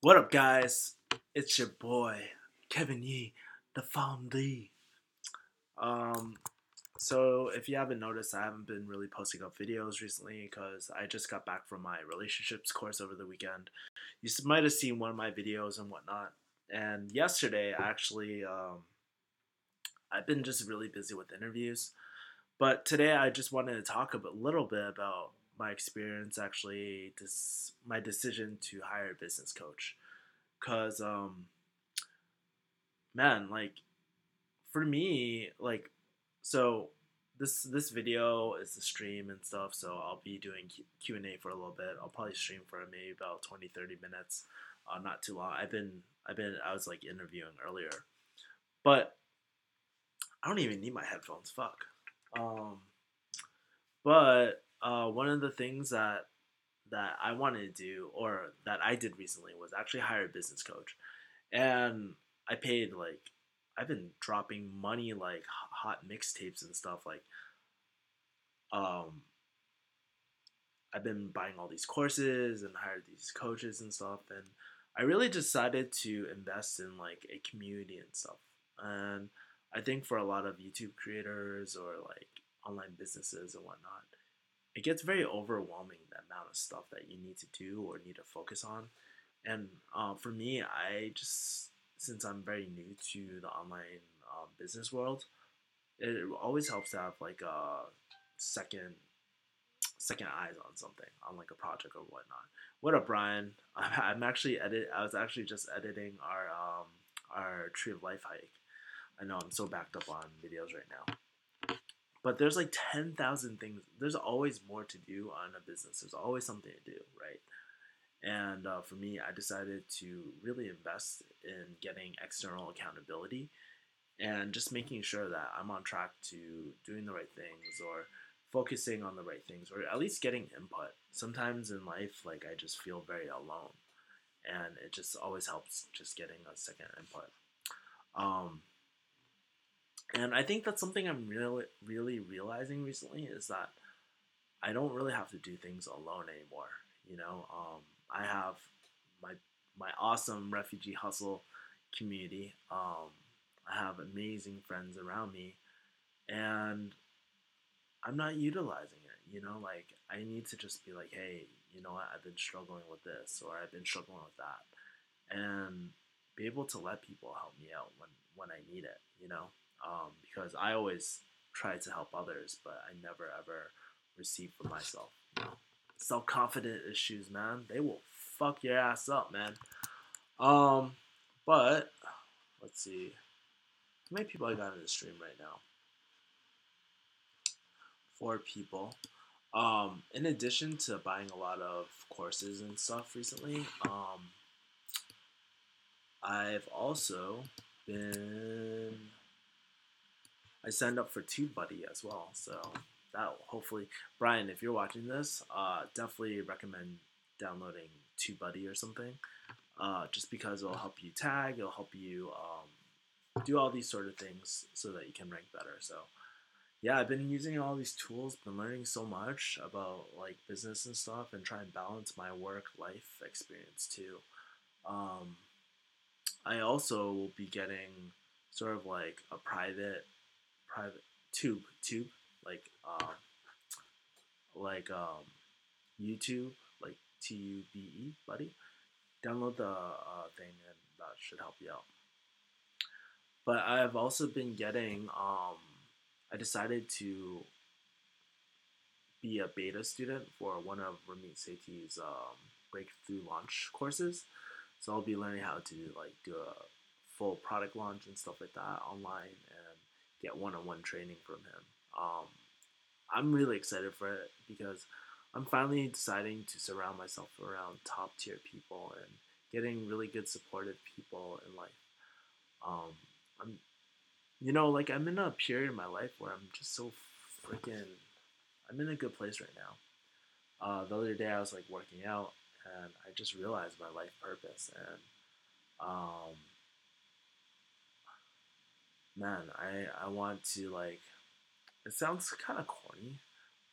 What up, guys? It's your boy, Kevin Yee, the founder. Um, so if you haven't noticed, I haven't been really posting up videos recently because I just got back from my relationships course over the weekend. Might have seen one of my videos and whatnot. And yesterday, actually, I've been just really busy with interviews. But today, I just wanted to talk a little bit about my experience, actually, my decision to hire a business coach. Cause man, like for me, so this video is the stream and stuff, so I'll be doing Q&A for a little bit. I'll probably stream for maybe about 20-30 minutes, not too long. I was like interviewing earlier, but I don't even need my headphones. Fuck. Um, but one of the things that I wanted to do, or that I did recently, was actually hire a business coach. And I paid like I've been dropping money like hot mixtapes and stuff. Um, I've been buying all these courses and hired these coaches and stuff, and I really decided to invest in like a community and stuff. And I think for a lot of YouTube creators or like online businesses and whatnot, it gets very overwhelming, the amount of stuff that you need to do or need to focus on. And for me, I just, since I'm very new to the online business world, it always helps to have like a second second eyes on something, on like a project or whatnot. What up, Brian? I was actually just editing our Tree of Life hike. I know I'm so backed up on videos right now. But there's like 10,000 things. There's always more to do on a business. There's always something to do, right? And for me, I decided to really invest in getting external accountability and just making sure that I'm on track to doing the right things, or focusing on the right things, or at least getting input. Sometimes in life, like I just feel very alone, and it just always helps just getting a second input. Um, and I think that's something I'm really realizing recently, is that I don't really have to do things alone anymore. I have my my awesome refugee hustle community. I have amazing friends around me, and I'm not utilizing it. Like I need to just be like, hey, you know what? I've been struggling with this, or I've been struggling with that, and be able to let people help me out when I need it. Because I always try to help others, but I never ever receive for myself. Self confident issues, man, they will fuck your ass up, man. Um, but let's see, how many people I got in the stream right now? 4 people. In addition to buying a lot of courses and stuff recently, I've also been I signed up for TubeBuddy as well. So that hopefully, Brian, if you're watching this, definitely recommend downloading TubeBuddy or something. Just because it'll help you tag, it'll help you do all these sort of things so that you can rank better. So yeah, I've been using all these tools, been learning so much about like business and stuff, and try and balance my work life experience too. Um, I also will be getting sort of like a private tube like like YouTube, like TUBE buddy. Download the thing, and that should help you out. But I've also been getting I decided to be a beta student for one of Ramit Sethi's breakthrough launch courses. So I'll be learning how to like do a full product launch and stuff like that online, and get one-on-one training from him. Um, I'm really excited for it because I'm finally deciding to surround myself around top tier people and getting really good supportive people in life. Um, I'm, like I'm in a period in my life where I'm just so freaking. I'm in a good place right now. The other day I was like working out, and I just realized my life purpose, and um, man, I want to like. It sounds kind of corny,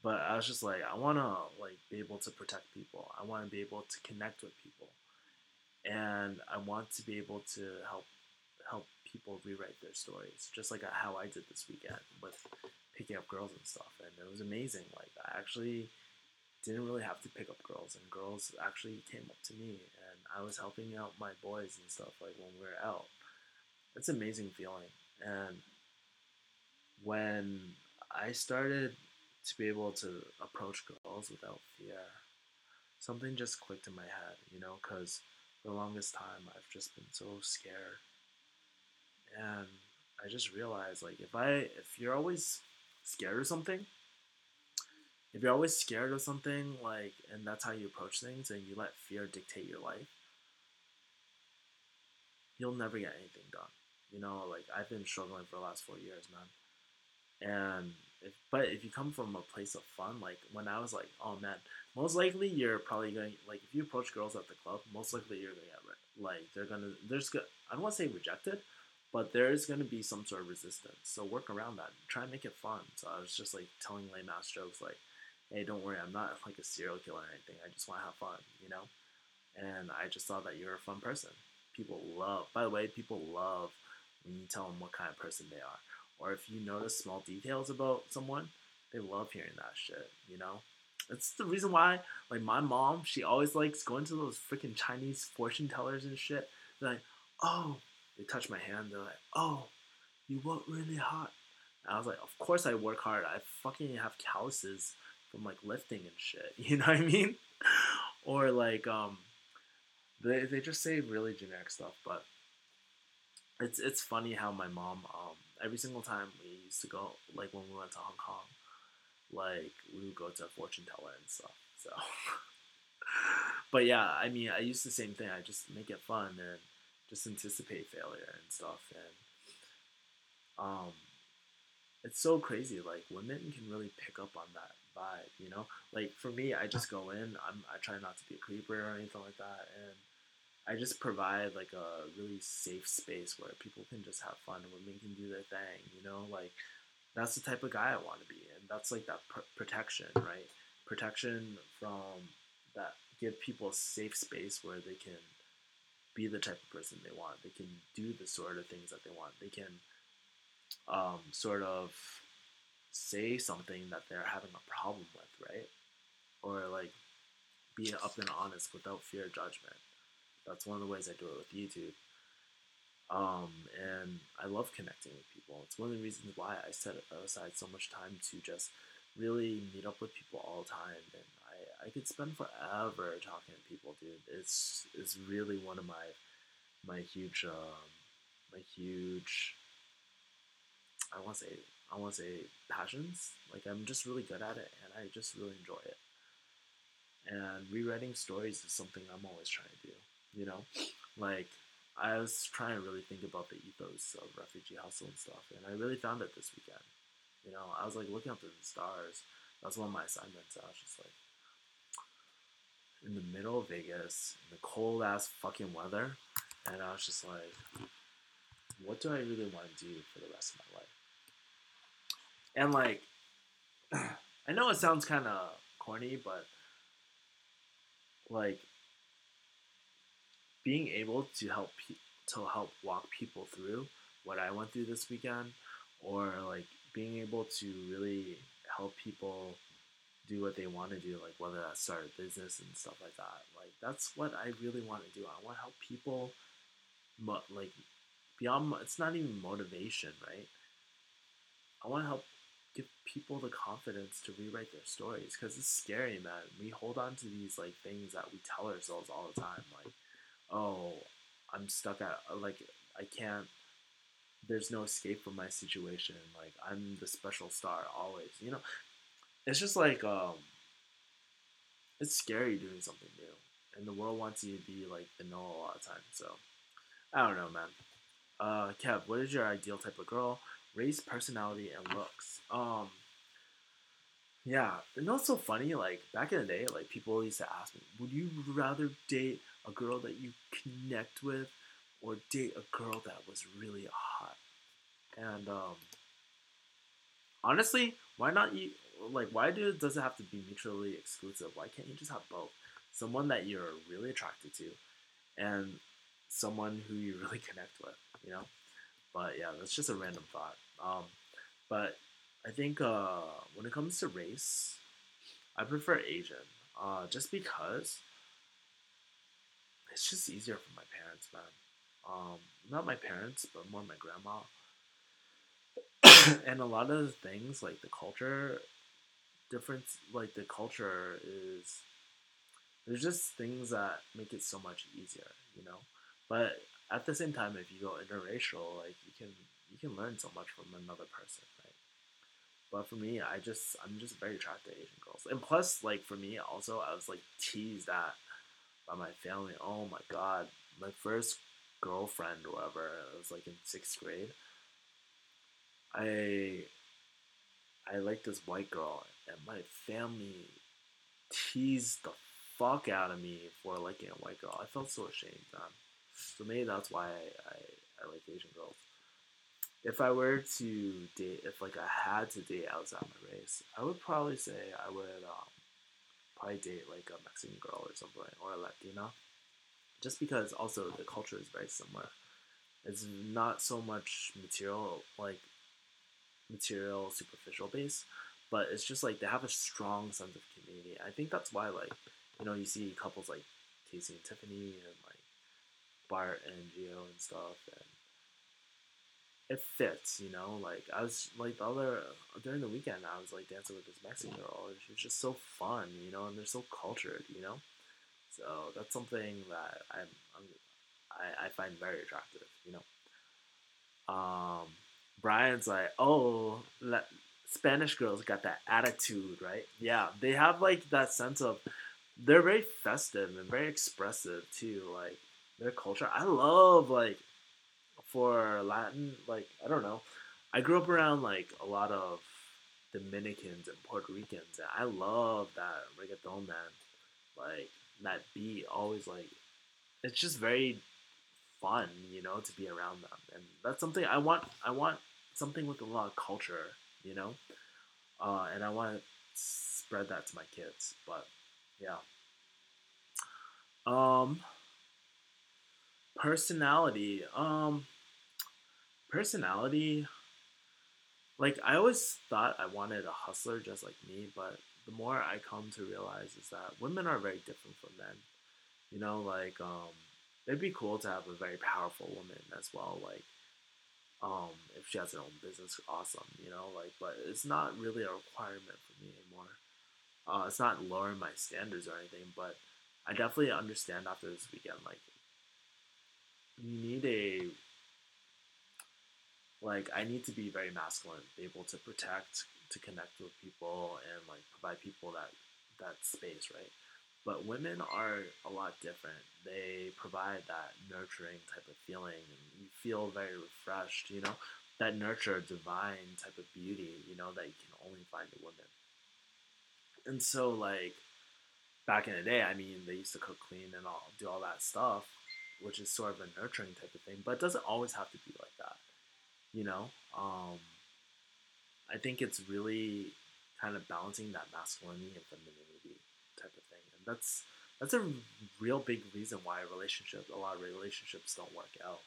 but I was just like, I want to like be able to protect people. I want to be able to connect with people, and I want to be able to help people rewrite their stories, just like how I did this weekend with picking up girls and stuff, and it was amazing. Like I actually didn't really have to pick up girls, and girls actually came up to me, and I was helping out my boys and stuff like when we were out. It's an amazing feeling, and when I started to be able to approach girls without fear, something just clicked in my head, because for the longest time I've just been so scared, and I just realized like if you're always scared of something, if you're always scared of something like and that's how you approach things and you let fear dictate your life, you'll never get anything done. Like I've been struggling for the last 4 years, man. And if you come from a place of fun, like when I was like, oh man, most likely you're probably going like if you approach girls at the club, most likely you're gonna get like they're gonna I don't want to say rejected, but there's gonna be some sort of resistance. So work around that. Try and make it fun. So I was just like telling lame ass jokes like, hey, don't worry, I'm not like a serial killer or anything. I just want to have fun. And I just saw that you're a fun person. People love. By the way, people love when you tell them what kind of person they are, or if you notice small details about someone, they love hearing that shit. It's the reason why, like, my mom, she always likes going to those freaking Chinese fortune tellers and shit. They're like, oh, they touch my hand. They're like, oh, you work really hard. And I was like, of course I work hard. I fucking have calluses from like lifting and shit. You know what I mean? Or like, they just say really generic stuff, but it's funny how my mom every single time we used to go like when we went to Hong Kong, like we would go to a fortune teller and stuff. So, but yeah, I mean, I used the same thing. I just make it fun and just anticipate failure and stuff, and um, it's so crazy. Like women can really pick up on that vibe. Like for me, I just go in. I try not to be a creeper or anything like that, and I just provide like a really safe space where people can just have fun and women can do their thing. Like that's the type of guy I want to be, and that's like that protection, right? Protection from that, give people a safe space where they can be the type of person they want. They can do the sort of things that they want. They can sort of say something that they're having a problem with, right? Or like be up and honest without fear of judgment. That's one of the ways I do it with YouTube. And I love connecting with people. It's one of the reasons why I set aside so much time to just really meet up with people all the time. And I could spend forever talking to people, dude. It's really one of my huge my huge I want to say passions. Like I'm just really good at it, and I just really enjoy it. And rewriting stories is something I'm always trying to do. You know, like I was trying to really think about the ethos of refugee hustle and stuff, and I really found it this weekend. I was like looking up to the stars. That's one of my assignments. I was just like in the middle of Vegas, in the cold ass fucking weather, and I was just like, what do I really want to do for the rest of my life? And like, I know it sounds kind of corny, but like being able to help walk people through what I went through this weekend, or like being able to really help people do what they want to do, like whether that's start a business and stuff like that. Like that's what I really want to do. I want to help people, like beyond. It's not even motivation, right? I want to help give people the confidence to rewrite their stories because it's scary, man. We hold on to these like things that we tell ourselves all the time, like, oh, I'm stuck at like I can't. There's no escape from my situation. Like I'm the special star always. It's just like it's scary doing something new, and the world wants you to be like the know a lot of times. So I don't know, man. Kev, what is your ideal type of girl? Race, personality, and looks. Yeah, it's so funny? Like back in the day, like people used to ask me, would you rather date a girl that you connect with, or date a girl that was really hot? And honestly, why not you? Like, why does it have to be mutually exclusive? Why can't you just have both? Someone that you're really attracted to, and someone who you really connect with, you know. But yeah, that's just a random thought. But I think when it comes to race, I prefer Asian, just because it's just easier for my parents, man. Not my parents, but more my grandma. And a lot of the things like the culture difference, like the culture is there's just things that make it so much easier, you know. But at the same time, if you go interracial, like you can learn so much from another person, right? But for me, I'm just very attracted to Asian girls, and plus, like for me, also I was like teased at by my family. Oh my god, my first girlfriend, or whatever, it was like in sixth grade. I I liked this white girl, and my family teased the fuck out of me for liking a white girl. I felt so ashamed, man. For me, that's why I like Asian girls. If I were to date, if like I had to date outside my race, I would probably say I would probably date like a Mexican girl or something, or a Latina, just because also the culture is very similar. It's not so much material superficial base, but it's just like they have a strong sense of community. I think that's why like you see couples like Casey and Tiffany and like Bart and Gio and stuff, and it fits. Like I was like the other during the weekend I was like dancing with this Mexican girl, and she was just so fun, and they're so cultured. So that's something that I find very attractive. Um, Brian's like, oh, Spanish girls got that attitude, right? Yeah, they have like that sense of they're very festive and very expressive too. Like their culture, I love like for Latin, like I don't know, I grew up around like a lot of Dominicans and Puerto Ricans, and I love that reggaeton, man. Like that beat, always like it's just very fun, to be around them, and that's something I want. I want something with a lot of culture, you know, and I want to spread that to my kids. But yeah, um, personality, personality. Like I always thought I wanted a hustler just like me, but the more I come to realize is that women are very different from men. Like it'd be cool to have a very powerful woman as well. Like if she has her own business, awesome, like, but it's not really a requirement for me anymore. It's not lowering my standards or anything, but I definitely understand after this weekend, like, you need I need to be very masculine, be able to protect, to connect with people, and like provide people that space, right? But women are a lot different. They provide that nurturing type of feeling, and you feel very refreshed. That nurture, divine type of beauty. That you can only find in women. And so, like back in the day, I mean, they used to cook, clean, and do all that stuff, which is sort of a nurturing type of thing. But it doesn't always have to be like that. You know, um, I think it's really kind of balancing that masculinity and femininity type of thing, and that's a real big reason why a lot of relationships don't work out.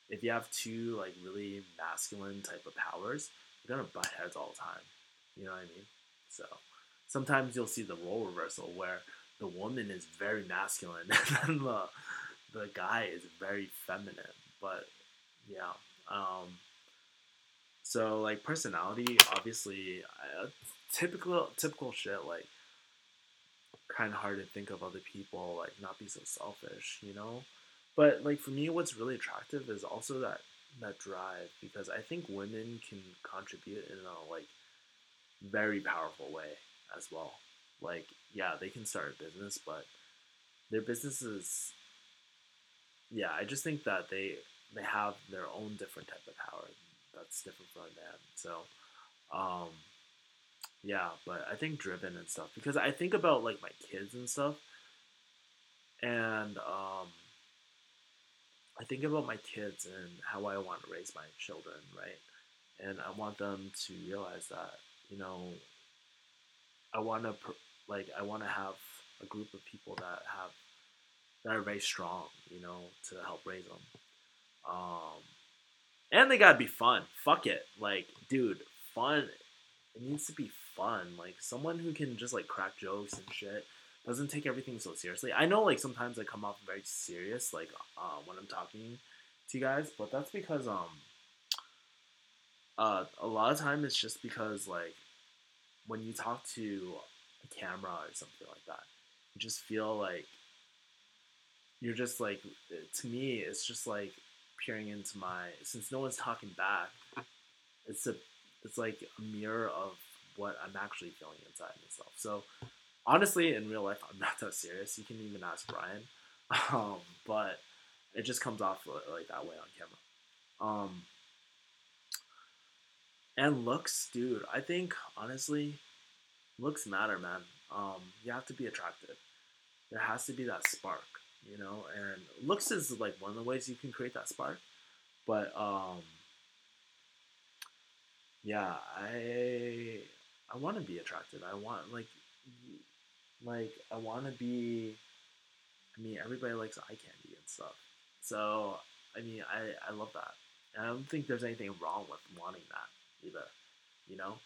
If you have two like really masculine type of powers, you're gonna butt heads all the time. You know what I mean? So sometimes you'll see the role reversal where the woman is very masculine and then the guy is very feminine. But yeah, so like personality, obviously, typical shit. Like kind of hard to think of other people, like not be so selfish. But like for me, what's really attractive is also that drive, because I think women can contribute in a like very powerful way as well. Like yeah, they can start a business, but their businesses, yeah, I just think that they have their own different type of power that's different from a man. So um yeah, but I think driven and stuff, because I think about like my kids and stuff, and I think about my kids and how I want to raise my children, right? And I want them to realize that you know I want to I want to have a group of people that have that are very strong, you know, to help raise them. Um, and they gotta be fun. Fuck it, like, dude, fun. It needs to be fun. Like someone who can just like crack jokes and shit. Doesn't take everything so seriously. I know like sometimes I come off very serious, like when I'm talking to you guys, but that's because a lot of time it's just because like when you talk to a camera or something like that, you just feel like you're just like, to me it's just like peering into my, since no one's talking back, it's a it's like a mirror of what I'm actually feeling inside myself. So honestly, in real life, I'm not that serious. You can even ask Brian, but it just comes off like that way on camera. And looks, dude. I think honestly, looks matter, man. You have to be attractive. There has to be that spark, you know. And looks is like one of the ways you can create that spark. But yeah, I want to be attractive. I want like I want to be. I mean, everybody likes eye candy and stuff. So I mean, I love that. And I don't think there's anything wrong with wanting that either, you know.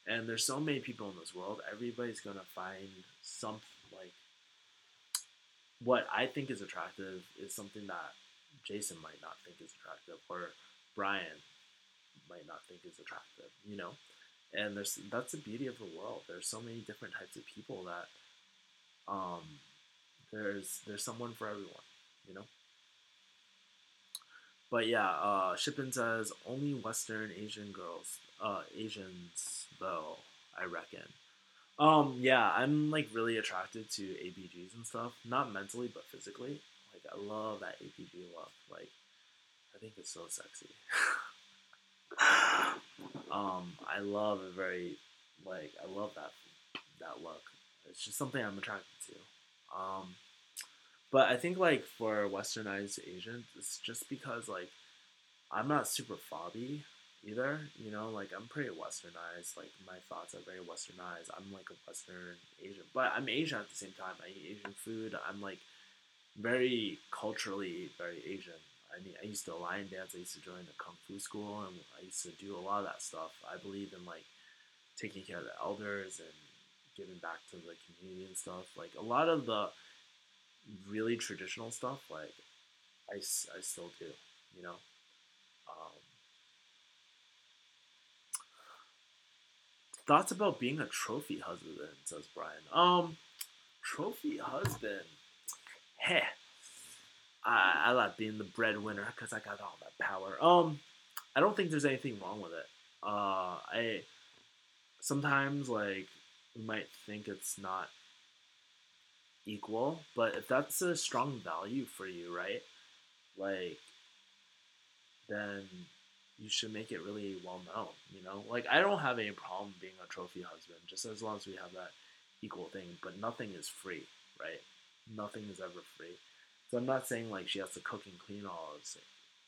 And there's so many people in this world. Everybody's gonna find some like what I think is attractive is something that Jason might not think is attractive, or Brian might not think is attractive, you know. And that's the beauty of the world. There's so many different types of people that um, there's someone for everyone, you know. But yeah, Shippen says only Western Asian girls, Asians though, I reckon. Yeah, I'm like really attracted to ABGs and stuff. Not mentally, but physically. Like I love that APG look. Like I think it's so sexy. I love a very like I love that look. It's just something I'm attracted to. But I think like for westernized Asians, it's just because like I'm not super fobby either. You know, like I'm pretty westernized. Like my thoughts are very westernized. I'm like a Western Asian, but I'm Asian at the same time. I eat Asian food. I'm like very culturally very Asian. I mean, I used to lion dance. I used to join the kung fu school, and I used to do a lot of that stuff. I believe in like taking care of the elders and giving back to the community and stuff. Like a lot of the really traditional stuff, like I still do. You know. Um, Thoughts about being a trophy husband, says Brian. Trophy husband. Heh. I like being the breadwinner because I got all that power. I don't think there's anything wrong with it. I sometimes like we might think it's not equal, but if that's a strong value for you, right? Like then you should make it really well known. You know, like I don't have any problem being a trophy husband, just as long as we have that equal thing. But nothing is free, right? Nothing is ever free. So I'm not saying like she has to cook and clean all this,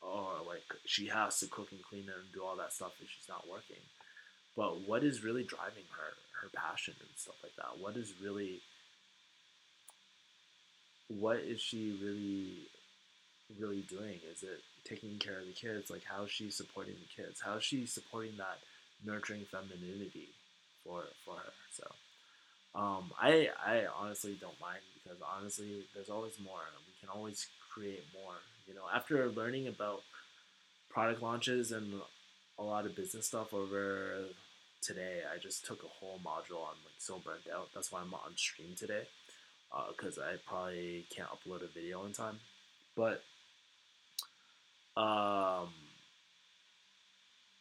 or like she has to cook and clean and do all that stuff if she's not working. But what is really driving her passion and stuff like that? What is she really doing? Is it taking care of the kids? Like how is she supporting the kids? How is she supporting that nurturing femininity for her? So I honestly don't mind because honestly there's always more. We can always create more. You know, after learning about product launches and a lot of business stuff over today, I just took a whole module on like so burnt out. That's why I'm on stream today because I probably can't upload a video in time. But um,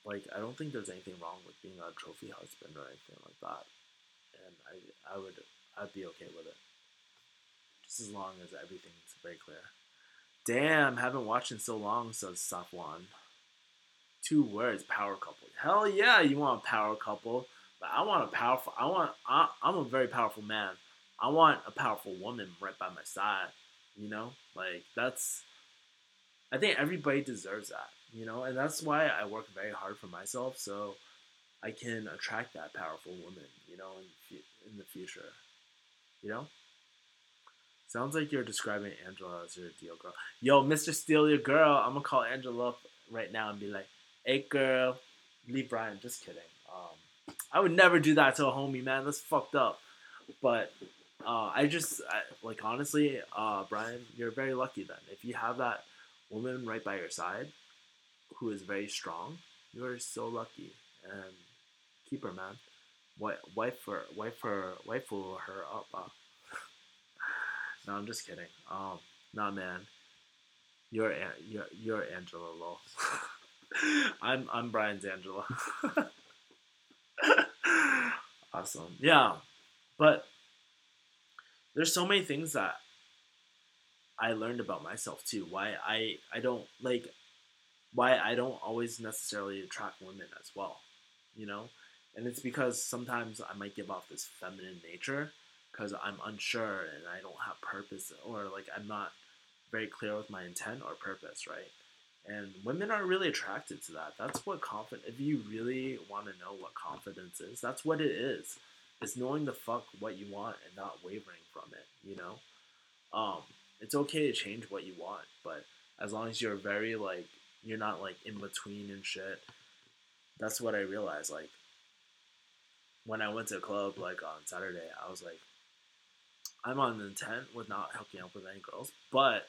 like I don't think there's anything wrong with being a trophy husband or anything like that, and I'd be okay with it, just as long as everything's very clear. Damn, haven't watched in so long, says Safwan. 2 words, power couple. Hell yeah, you want a power couple. But I want a powerful. I'm a very powerful man. I want a powerful woman right by my side. You know, like that's. I think everybody deserves that. You know, and that's why I work very hard for myself so I can attract that powerful woman. You know, in the future. You know. Sounds like you're describing Angela as your ideal girl. Yo, Mr. Steal Your Girl, I'm gonna call Angela up right now and be like, hey girl, leave Brian. Just kidding. I would never do that to a homie, man. That's fucked up. But like honestly, Brian, you're very lucky then. If you have that woman right by your side who is very strong, you are so lucky. And keep her, man. Wife her up. No, I'm just kidding. Nah, man, you're Angela Lol. I'm Brian's Angela. Awesome. Yeah, but there's so many things that I learned about myself too. I don't like why I don't always necessarily attract women as well, you know? And it's because sometimes I might give off this feminine nature because I'm unsure and I don't have purpose or like I'm not very clear with my intent or purpose, right? And women are really attracted to that. That's what confidence, if you really want to know what confidence is, that's what it is. It's knowing the fuck what you want and not wavering from it, you know? Um, it's okay to change what you want, but as long as you're very like you're not like in between and shit. That's what I realized. Like when I went to a club like on Saturday, I was like, I'm on intent with not hooking up with any girls, but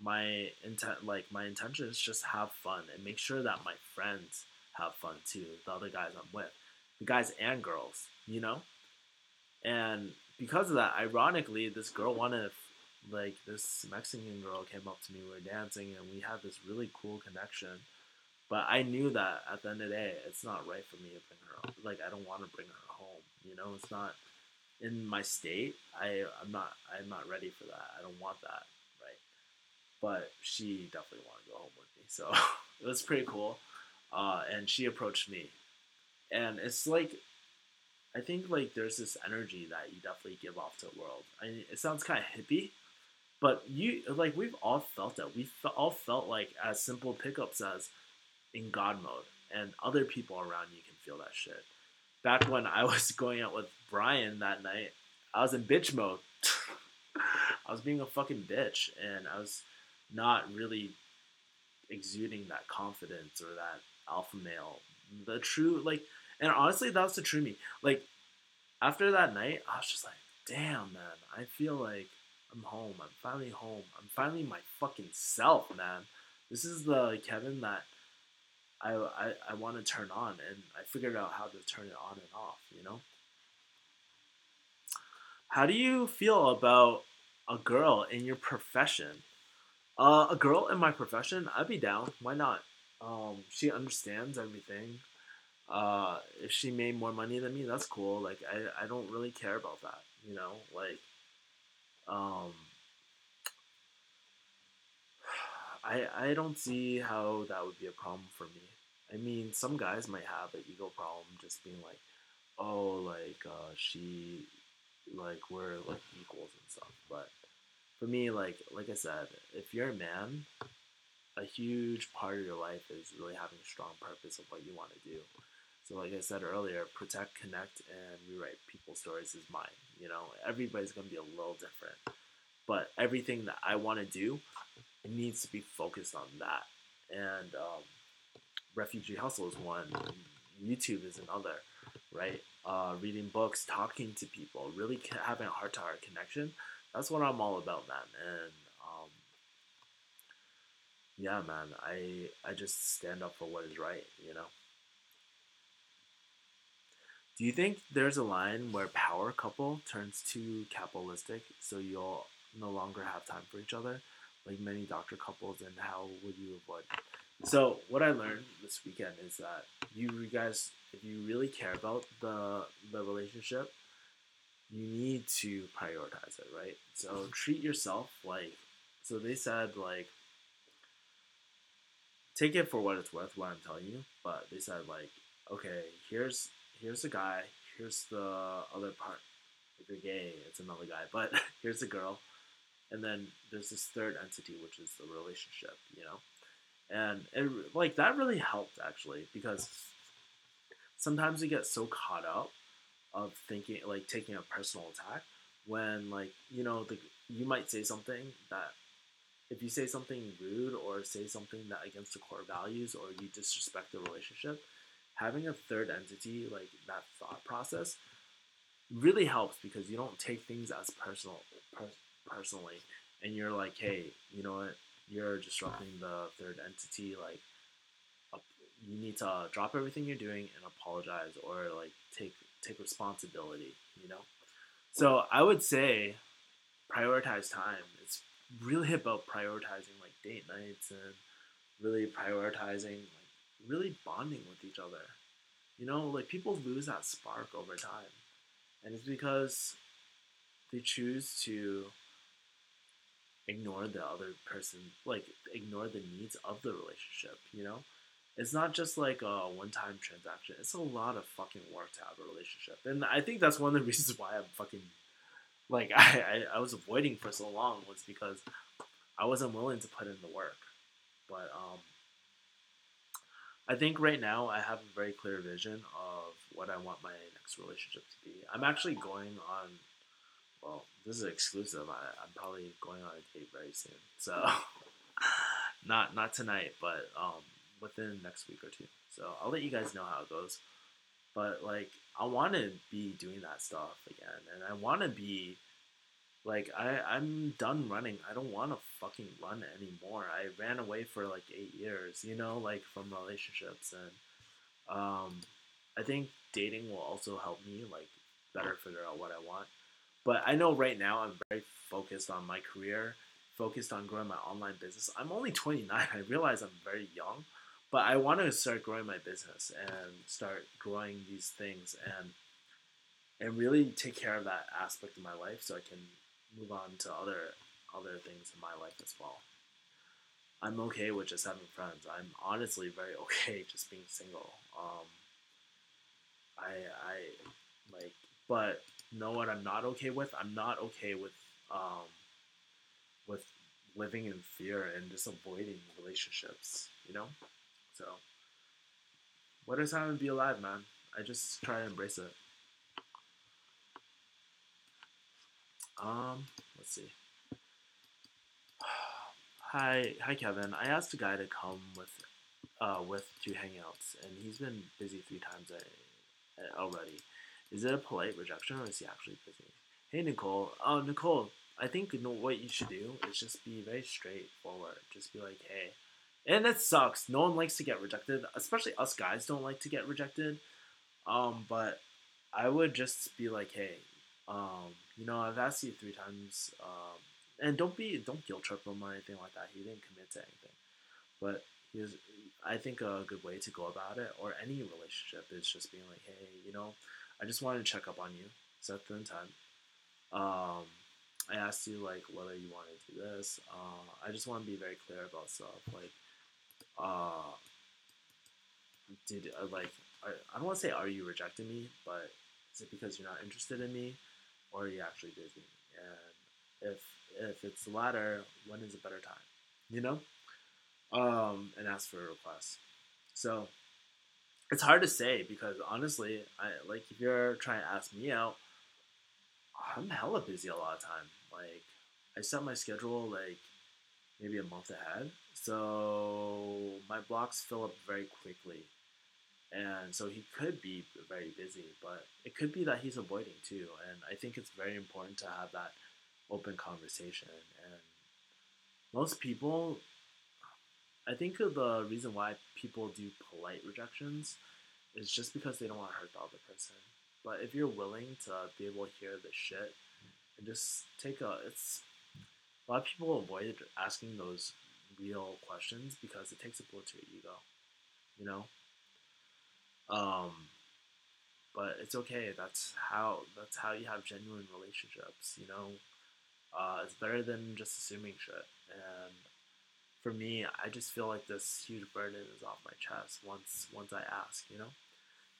my intention is just have fun and make sure that my friends have fun too. The other guys I'm with, the guys and girls, you know. And because of that, ironically, this girl wanted, like, this Mexican girl came up to me. We were dancing, and we had this really cool connection. But I knew that at the end of the day, it's not right for me to bring her home. Like, I don't want to bring her home. You know, it's not in my state. I'm not ready for that. I don't want that, right? But she definitely wanted to go home with me, so it was pretty cool. And she approached me, and it's like I think like there's this energy that you definitely give off to the world. I mean, it sounds kind of hippie, but we've all felt that. All felt like as simple pickups as in God mode, and other people around you can feel that shit. Back when I was going out with Brian that night, I was in bitch mode. I was being a fucking bitch, and I was not really exuding that confidence or that alpha male. The true like, and honestly, that was the true me. Like after that night, I was just like, damn, man, I feel like I'm home. I'm finally home. I'm finally my fucking self, man. This is the Kevin that I want to turn on, and I figured out how to turn it on and off, you know? How do you feel about a girl in your profession? A girl in my profession, I'd be down. Why not? She understands everything. If she made more money than me, that's cool. Like I don't really care about that, you know. Like, um, I don't see how that would be a problem for me. I mean, some guys might have an ego problem, just being like, oh, like she, like we're like equals and stuff. But for me, like I said, if you're a man, a huge part of your life is really having a strong purpose of what you want to do. So, like I said earlier, protect, connect, and rewrite people's stories is mine. You know, everybody's gonna be a little different, but everything that I want to do, it needs to be focused on that. And refugee hustle is one. YouTube is another, right? Reading books, talking to people, really having a heart-to-heart connection. That's what I'm all about, man. And yeah, man, I just stand up for what is right. You know. Do you think there's a line where power couple turns too capitalistic, so you'll no longer have time for each other, like many doctor couples, and how would you avoid? So what I learned this weekend is that you guys, if you really care about the relationship, you need to prioritize it, right? So treat yourself like. So they said like take it for what it's worth, what I'm telling you. But they said like, okay, here's the guy, here's the other part. If you're gay, it's another guy, but here's the girl, and then there's this third entity, which is the relationship, you know. And like that really helped actually because sometimes we get so caught up of thinking like taking a personal attack. when like you might say something that if you say something rude or say something that against the core values or you disrespect the relationship, having a third entity like that thought process really helps because you don't take things as personally, and you're like, hey, you know what, you're disrupting the third entity, like you need to drop everything you're doing and apologize or like take responsibility, you know. So I would say prioritize time. It's really about prioritizing like date nights and really prioritizing like really bonding with each other. You know, like people lose that spark over time, and it's because they choose to ignore the other person, like ignore the needs of the relationship. You know, it's not just like a one-time transaction. It's a lot of fucking work to have a relationship, and I think that's one of the reasons why I'm fucking like I was avoiding for so long was because I wasn't willing to put in the work. But I think right now I have a very clear vision of what I want my next relationship to be. I'm actually going on. Well, this is exclusive. I'm probably going on a date very soon. So not tonight, but within the next week or two. So I'll let you guys know how it goes. But like I want to be doing that stuff again, and I want to be like I'm done running. I don't want to fucking run anymore. I ran away for like 8 years, you know, like from relationships, and I think dating will also help me like better figure out what I want. But I know right now I'm very focused on my career, focused on growing my online business. I'm only 29. I realize I'm very young, but I want to start growing my business and start growing these things and really take care of that aspect of my life so I can move on to other things in my life as well. I'm okay with just having friends. I'm honestly very okay just being single. I like, but know what I'm not okay with? I'm not okay um with living in fear and just avoiding relationships. You know, so what is having to be alive, man? I just try to embrace it. Let's see. Hi, Kevin. I asked a guy to come with 2 hangouts, and he's been busy 3 times already. Is it a polite rejection, or is he actually busy? Hey, Nicole. Nicole, I think what you should do is just be very straightforward. Just be like, hey, and it sucks. No one likes to get rejected, especially us guys don't like to get rejected. But I would just be like, hey, I've asked you 3 times, and don't guilt trip him or anything like that. He didn't commit to anything, but here's I think a good way to go about it, or any relationship, is just being like, hey, I just wanted to check up on you. Set the time. Um, I asked you like whether you want to do this. I just want to be very clear about stuff. Like, uh, did like I don't want to say are you rejecting me, but is it because you're not interested in me, or are you actually busy? And if it's the latter, when is a better time? You know, and ask for a request. So it's hard to say because honestly, I like if you're trying to ask me out, I'm hella busy a lot of time. Like I set my schedule like maybe a month ahead, so my blocks fill up very quickly. And so he could be very busy, but it could be that he's avoiding too. And I think it's very important to have that open conversation. And most people, I think the reason why people do polite rejections is just because they don't want to hurt the other person. But if you're willing to be able to hear the shit and just it's a lot of people avoid asking those real questions because it takes a blow to your ego, you know. Um, but it's okay. That's how you have genuine relationships, you know. It's better than just assuming shit. And for me, I just feel like this huge burden is off my chest once I ask, you know.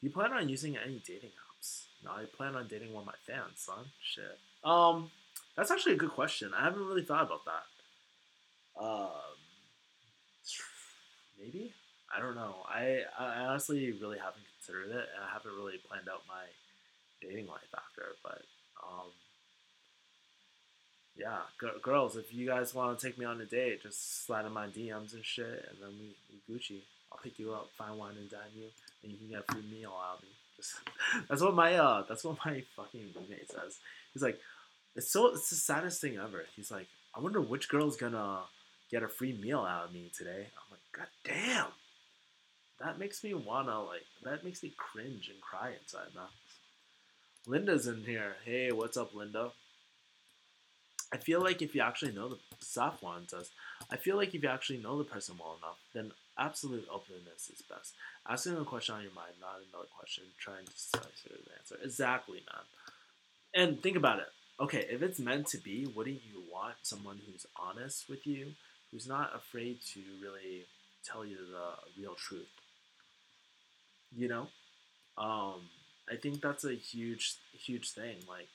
Do you plan on using any dating apps? No, I plan on dating one of my fans, son. Shit. That's actually a good question. I haven't really thought about that. Um, maybe. I don't know. I honestly really haven't considered it, and I haven't really planned out my dating life after. But um, Yeah, girls, if you guys want to take me on a date, just slide in my DMs and shit, and then we Gucci. I'll pick you up, fine wine and dine you, and you can get a free meal out of me. Just that's what my fucking roommate says. He's like, it's the saddest thing ever. He's like, I wonder which girl's gonna get a free meal out of me today. I'm like, God damn, that makes me cringe and cry inside, man. Linda's in here. Hey, what's up, Linda? I feel like if you actually know the Safwan says, I feel like if you actually know the person well enough, then absolute openness is best. Asking a question on your mind, not another question, trying to decipher the answer. Exactly, man. And think about it. Okay, if it's meant to be, wouldn't you want someone who's honest with you, who's not afraid to really tell you the real truth? You know, um, I think that's a huge thing. Like,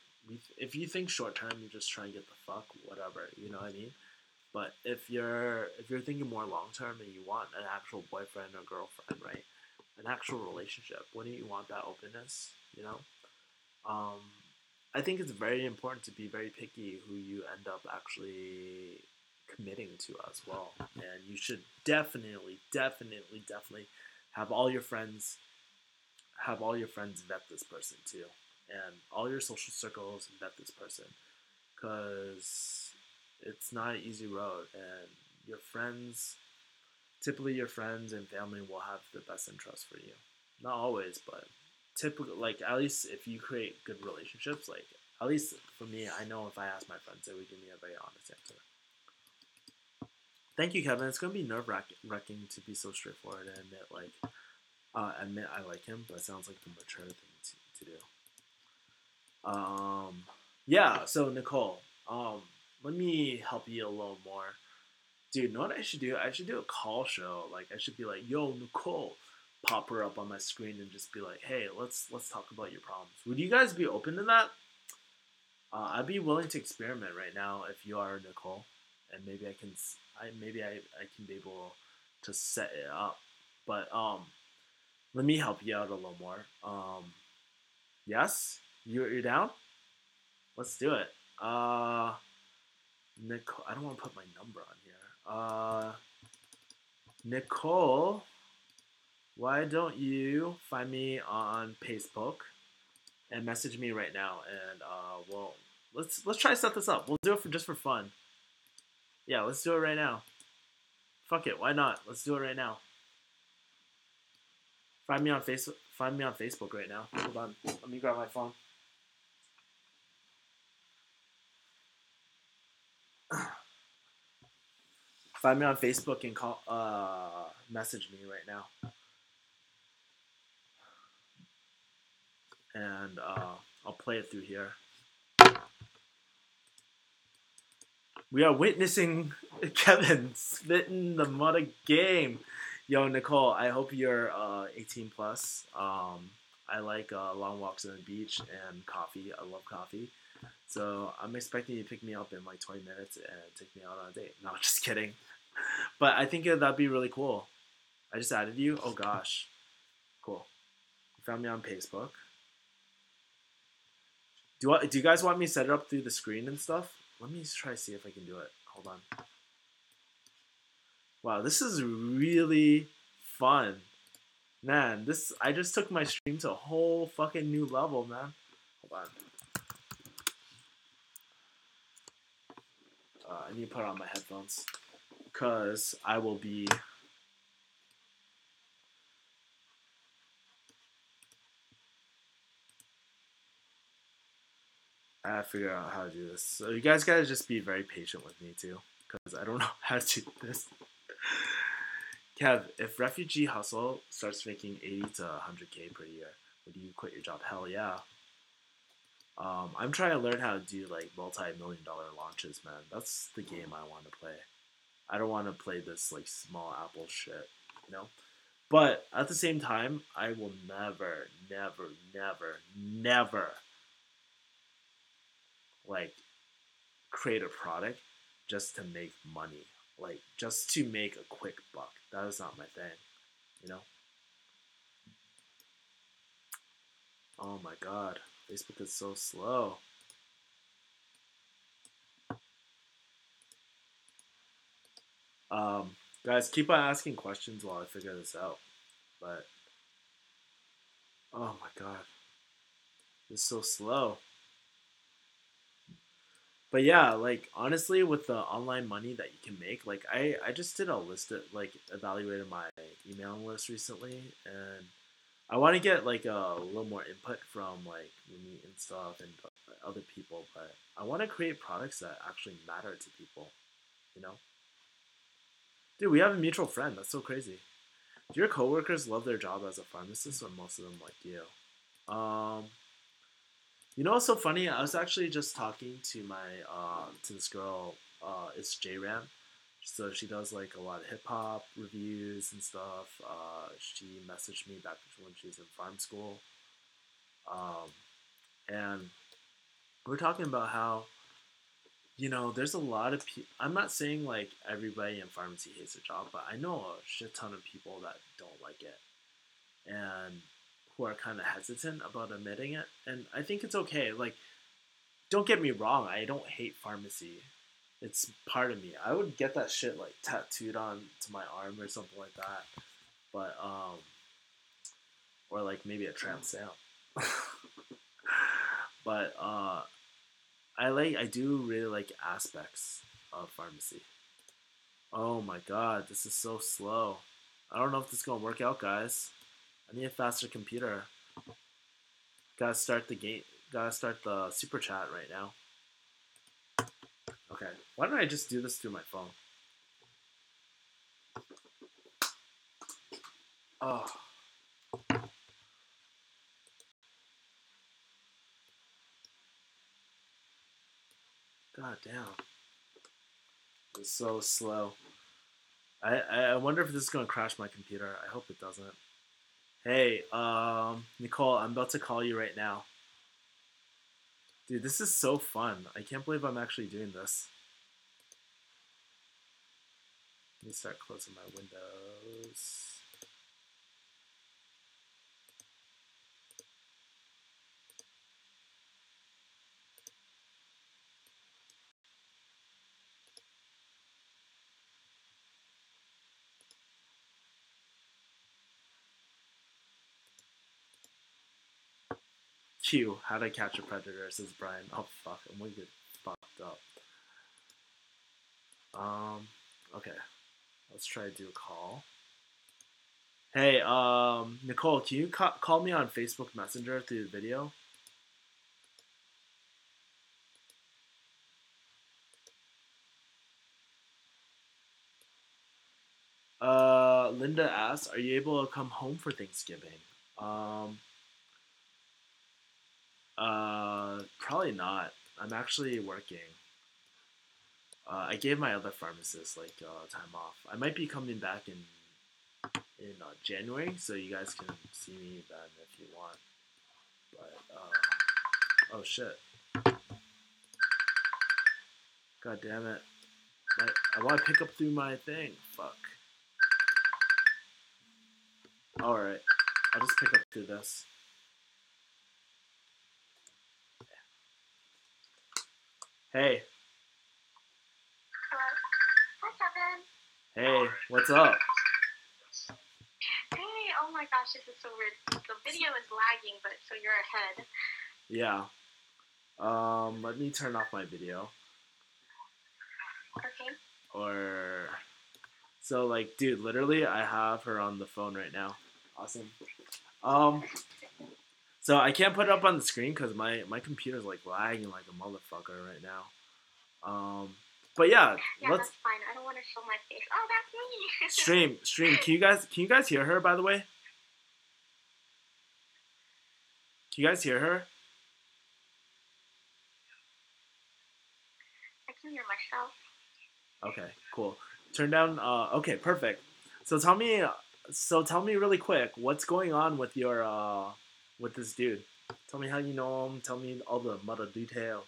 if you think short term, you just try and get the fuck, whatever. You know what I mean? But if you're thinking more long term and you want an actual boyfriend or girlfriend, right? An actual relationship, wouldn't you want that openness? You know, um, I think it's very important to be very picky who you end up actually committing to as well. And you should definitely have all your friends vet this person too, and all your social circles vet this person, because it's not an easy road, and your friends, typically your friends and family will have the best interest for you. Not always, but typically, like at least if you create good relationships, like at least for me, I know if I ask my friends, they would give me a very honest answer. Thank you, Kevin. It's gonna be nerve wracking to be so straightforward and admit I like him, but it sounds like the mature thing to do. Um, yeah. So Nicole, let me help you a little more, dude. You know what I should do? I should do a call show. Like I should be like, "Yo, Nicole," pop her up on my screen and just be like, "Hey, let's talk about your problems." Would you guys be open to that? I'd be willing to experiment right now if you are Nicole, and maybe I can be able to set it up. But let me help you out a little more. Yes, you're down. Let's do it. Nicole, I don't want to put my number on here. Nicole, why don't you find me on Facebook and message me right now, and well, let's try to set this up. We'll do it for just for fun. Yeah, let's do it right now. Fuck it, why not? Let's do it right now. Find me on Facebook. Find me on Facebook right now. Hold on, let me grab my phone. Find me on Facebook and message me right now, and I'll play it through here. We are witnessing Kevin spitting the mother game. Yo, Nicole, I hope you're 18 plus. I like long walks on the beach and coffee. I love coffee. So I'm expecting you to pick me up in like 20 minutes and take me out on a date. No, just kidding. But I think that'd be really cool. I just added you. Oh gosh. Cool. You found me on Facebook. Do you guys want me to set it up through the screen and stuff? Let me try to see if I can do it. Hold on. Wow, this is really fun. Man, I just took my stream to a whole fucking new level, man. Hold on. I need to put on my headphones. Because I will be... I have to figure out how to do this. So you guys gotta just be very patient with me, too. Because I don't know how to do this. Kev, if Refugee Hustle starts making 80 to 100K per year, would you quit your job? Hell yeah. I'm trying to learn how to do like multi-million-dollar launches, man. That's the game I want to play. I don't want to play this like small Apple shit, you know? But at the same time, I will never like create a product just to make money. Like just to make a quick buck. That is not my thing, you know? Oh my god. Facebook is so slow. Um, guys, keep on asking questions while I figure this out. But oh my god, it's so slow. But yeah, like honestly, with the online money that you can make, like I just did a list of like evaluated my emailing list recently, and I want to get like a little more input from like me and stuff and other people, but I want to create products that actually matter to people. You know, dude, we have a mutual friend. That's so crazy. Do your coworkers love their job as a pharmacist, or most of them like you? Um, you know what's so funny? I was actually just talking to my to this girl. It's J Ram. So she does like a lot of hip hop reviews and stuff. She messaged me back when she was in farm school, um, and we're talking about how there's a lot of people. I'm not saying like everybody in pharmacy hates their job, but I know a shit ton of people that don't like it and who are kind of hesitant about admitting it. And I think it's okay. Like, don't get me wrong, I don't hate pharmacy. It's part of me. I would get that shit like tattooed on to my arm or something like that. But or like maybe a tramp stamp. But I do really like aspects of pharmacy. Oh my god, this is so slow. I don't know if this is gonna work out, guys. I need a faster computer. Gotta start the game. Gotta start the super chat right now. Okay, why don't I just do this through my phone? Oh, god damn. It's so slow. I wonder if this is gonna crash my computer. I hope it doesn't. Hey, Nicole, I'm about to call you right now. Dude, this is so fun. I can't believe I'm actually doing this. Let me start closing my windows. Q, How to Catch a Predator, says Brian. Oh fuck, I'm gonna get fucked up. Okay. Let's try to do a call. Hey, Nicole, can you call me on Facebook Messenger through the video? Linda asks, are you able to come home for Thanksgiving? Um, Probably not. I'm actually working. I gave my other pharmacist like time off. I might be coming back in January, so you guys can see me then if you want. But oh shit! God damn it! I want to pick up through my thing. Fuck. All right, I'll just pick up through this. Hey. Hello. Hi, Kevin. Hey, what's up? Hey, oh my gosh, this is so weird. The video is lagging, but so you're ahead. Yeah. Let me turn off my video. Okay. Or so like, dude, literally, I have her on the phone right now. Awesome. So I can't put it up on the screen because my computer's like lagging like a motherfucker right now. But yeah, Yeah, that's fine. I don't want to show my face. Oh, that's stream. me. Can you guys hear her, by the way? Can you guys hear her? I can hear myself. Okay, cool. Turn down. Okay, perfect. So tell me. So tell me really quick, what's going on with your with this dude? Tell me how you know him. Tell me all the mother detail.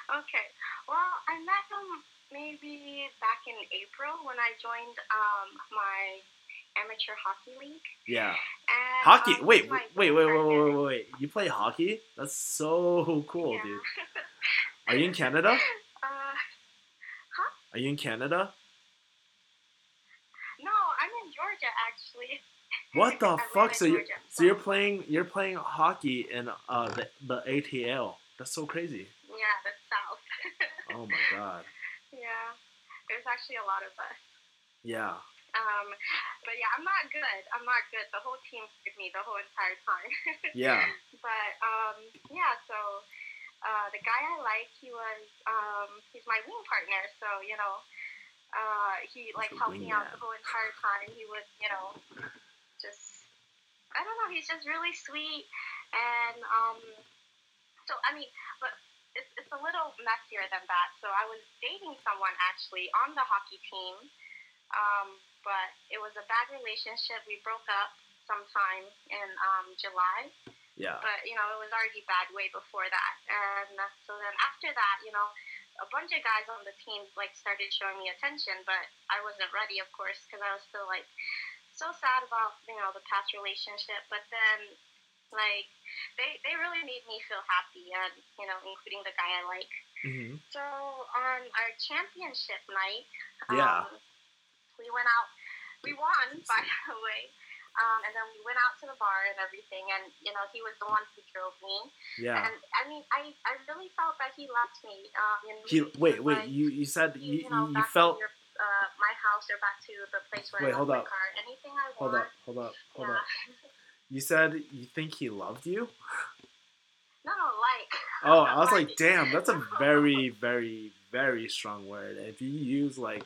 Okay. Well, I met him maybe back in April when I joined my amateur hockey league. Yeah. And, hockey. Wait. You play hockey? That's so cool, yeah. dude. Are you in Canada? Huh? Are you in Canada? No, I'm in Georgia actually. What the I live fuck? in So you Georgia. so you're playing hockey in the ATL. That's so crazy. Yeah, the South. Oh my god. Yeah, there's actually a lot of us. Yeah. Um, but yeah, I'm not good. I'm not good. The whole team with me the whole entire time. Yeah. But yeah. So the guy I like, he's my wing partner. So he like helped me out the whole entire time. He was just I don't know. He's just really sweet, and so I mean, but it's a little messier than that. So I was dating someone actually on the hockey team, but it was a bad relationship. We broke up sometime in July. Yeah. But it was already bad way before that, and so then after that, a bunch of guys on the team like started showing me attention, but I wasn't ready, of course, because I was still like so sad about the past relationship. But then like they really made me feel happy, and including the guy I like. Mm-hmm. So on our championship night, Yeah. we went out. We won, by the way. And then we went out to the bar and everything, and he was the one who drove me. Yeah. And I mean, I really felt that he loved me. Wait. Like, You said you back felt. to my house or back to the place where I left my car. Anything I want. Hold up. You said you think he loved you? No, like. Oh, I was like, damn, that's a very, very, very strong word. If you use like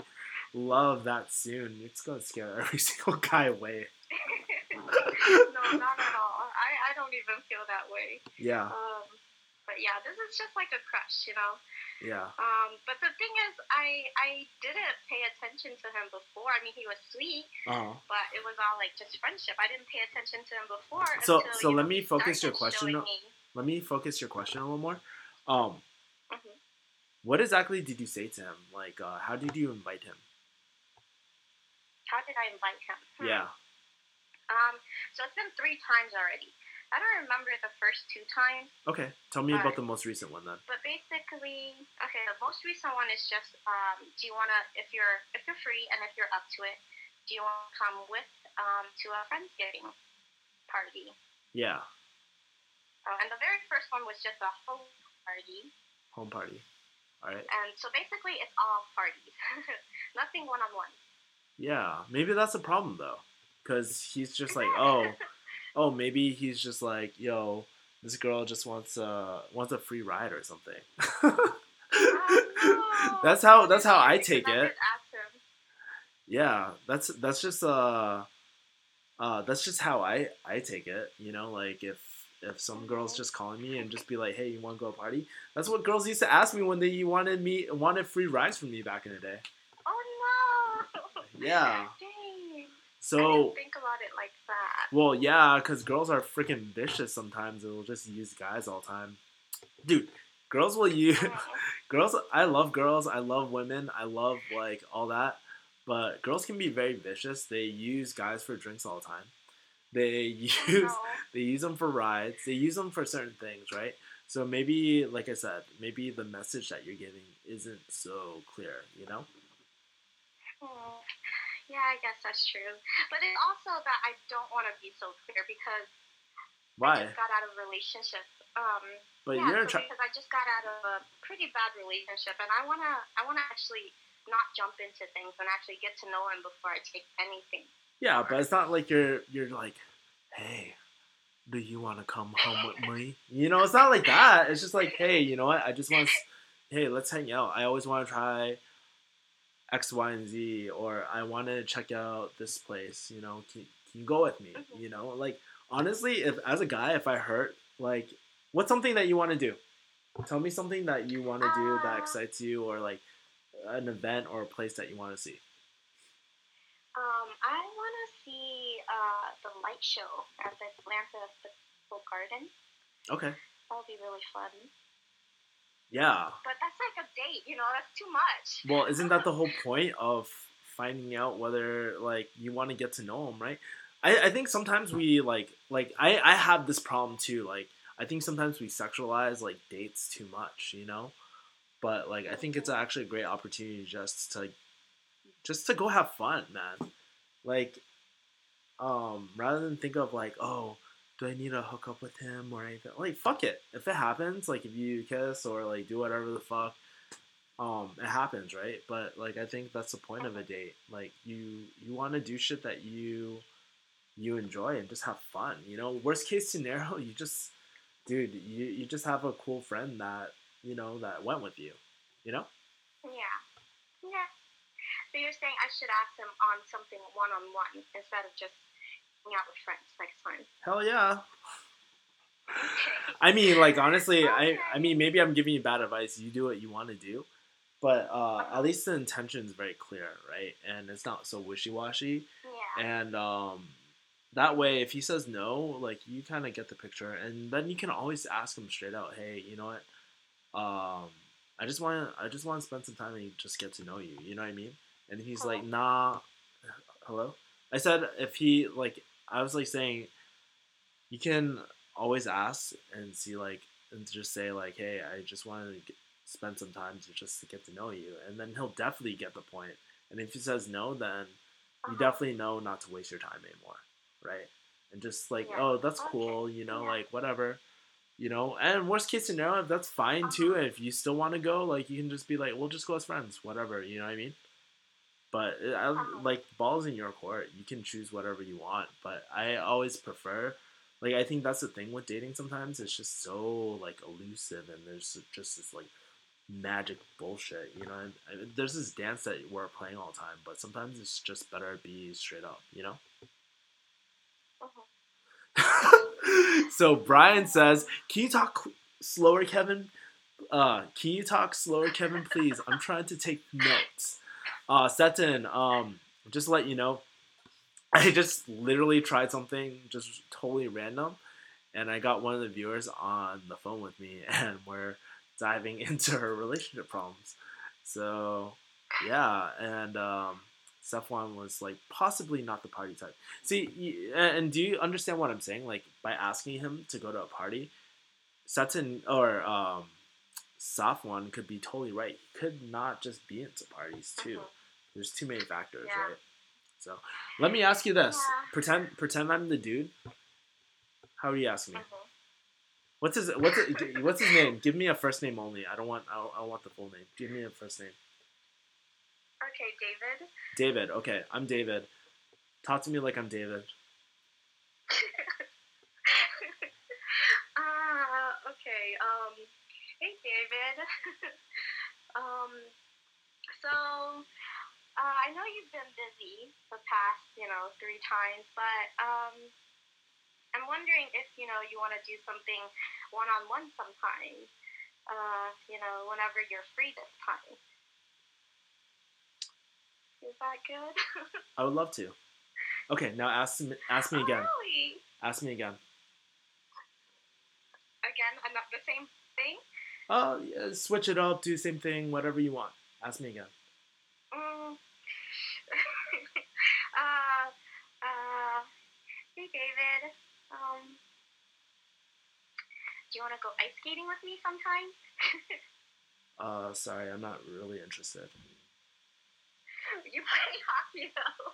love that soon, it's gonna scare every single guy away. No, not at all. I don't even feel that way. Yeah. But yeah, this is just like a crush, Yeah. But the thing is, I didn't pay attention to him before. I mean, he was sweet, but it was all like just friendship. I didn't pay attention to him before. So until, let me focus your question. Let me focus your question a little more. What exactly did you say to him? Like, how did you invite him? How did I invite him? Yeah. So it's been 3 times already. I don't remember the first 2 times. Okay, tell me about the most recent one then. But basically, the most recent one is just, do you wanna, if you're free and if you're up to it, do you wanna come with to a Friendsgiving party? Yeah. And the very first one was just a home party. Home party. All right. And so basically, it's all parties, nothing one-on-one. Yeah, maybe that's a problem though, because he's just like, maybe he's just like, yo, this girl just wants a free ride or something. No. That's how I take it. Yeah, that's just how I take it. Like if some girl's just calling me and just be like, hey, you want to go to a party? That's what girls used to ask me when they wanted free rides from me back in the day. Oh no. Yeah. Dang. So I didn't think about it like that. Well, yeah, because girls are freaking vicious sometimes. They'll just use guys all the time. Dude, girls will use... girls, I love girls. I love women. I love, like, all that. But girls can be very vicious. They use guys for drinks all the time. They use them for rides. They use them for certain things, right? So maybe, like I said, maybe the message that you're giving isn't so clear, Yeah, I guess that's true. But it's also that I don't want to be so clear because Why? I just got out of a relationship. But because I just got out of a pretty bad relationship, and I wanna actually not jump into things and actually get to know him before I take anything. Yeah, but it's not like you're like, hey, do you want to come home with me? It's not like that. It's just like, hey, you know what? I just want to, hey, let's hang out. I always want to try X, Y, and Z, or I want to check out this place, can you go with me? Mm-hmm. Like, honestly, if as a guy, if I hurt, like, what's something that you want to do? Tell me something that you want to do that excites you, or like an event or a place that you want to see. I want to see the light show at the Atlanta Botanical Garden. Okay. That would be really fun. Yeah. But that's like a date, that's too much. Well, isn't that the whole point of finding out whether, like, you want to get to know them, right? I think sometimes we, like I have this problem, too. Like, I think sometimes we sexualize, like, dates too much, but like I think it's actually a great opportunity just to go have fun, man. Like, rather than think of like, oh, do I need to hook up with him or anything? Like, fuck it. If it happens, like if you kiss or like do whatever the fuck, it happens, right? But like I think that's the point of a date. Like you want to do shit that you enjoy and just have fun. You know, worst case scenario, you just, dude, you just have a cool friend that that went with you. You know? Yeah. Yeah. So you're saying I should ask him on something one-on-one instead of just hanging out with friends next time? Hell yeah. Okay. I mean, like honestly, Okay. I mean maybe I'm giving you bad advice. You do what you want to do, but at least the intention is very clear, right? And it's not so wishy washy. Yeah. And that way, if he says no, like you kind of get the picture, and then you can always ask him straight out, hey, you know what? I just want to spend some time and just get to know you. You know what I mean? And if he's like, nah, hello. I said if he like, I was like saying, you can always ask and see like, and just say like, hey, I just want to spend some time to get to know you, and then he'll definitely get the point. And if he says no, then you definitely know not to waste your time anymore, right? And just like, oh, that's cool, you know, like whatever. You know, and worst case scenario, that's fine too. If you still want to go, like you can just be like, we'll just go as friends, whatever. You know what I mean? But like ball's in your court. You can choose whatever you want. But I always prefer, like I think that's the thing with dating. Sometimes it's just so like elusive, and there's just this like magic bullshit. You know, there's this dance that we're playing all the time, but sometimes it's just better to be straight up. You know. So Brian says, "Can you talk slower, Kevin? Can you talk slower, Kevin, please? I'm trying to take notes." Seton, just to let you know, I just literally tried something just totally random, and I got one of the viewers on the phone with me, and we're diving into her relationship problems. So, yeah, and Sefwan was like possibly not the party type. See, and do you understand what I'm saying? Like by asking him to go to a party, Sutton or Safwan could be totally right. He could not just be into parties too. There's too many factors, right? So let me ask you this: pretend I'm the dude. How are you asking me? What's his name? Give me a first name only. I don't want the full name. Give me a first name. Okay, David. David. Okay, I'm David. Talk to me like I'm David. Okay. Hey, David. So, I know you've been busy the past, 3 times, but I'm wondering if you want to do something one-on-one sometime. Whenever you're free this time. Is that good? I would love to. Okay, now ask me again. Really? Ask me again. Again, not the same thing? Yeah, switch it up, do the same thing, whatever you want. Ask me again. Hey David, do you want to go ice skating with me sometime? Sorry, I'm not really interested. You play hockey though.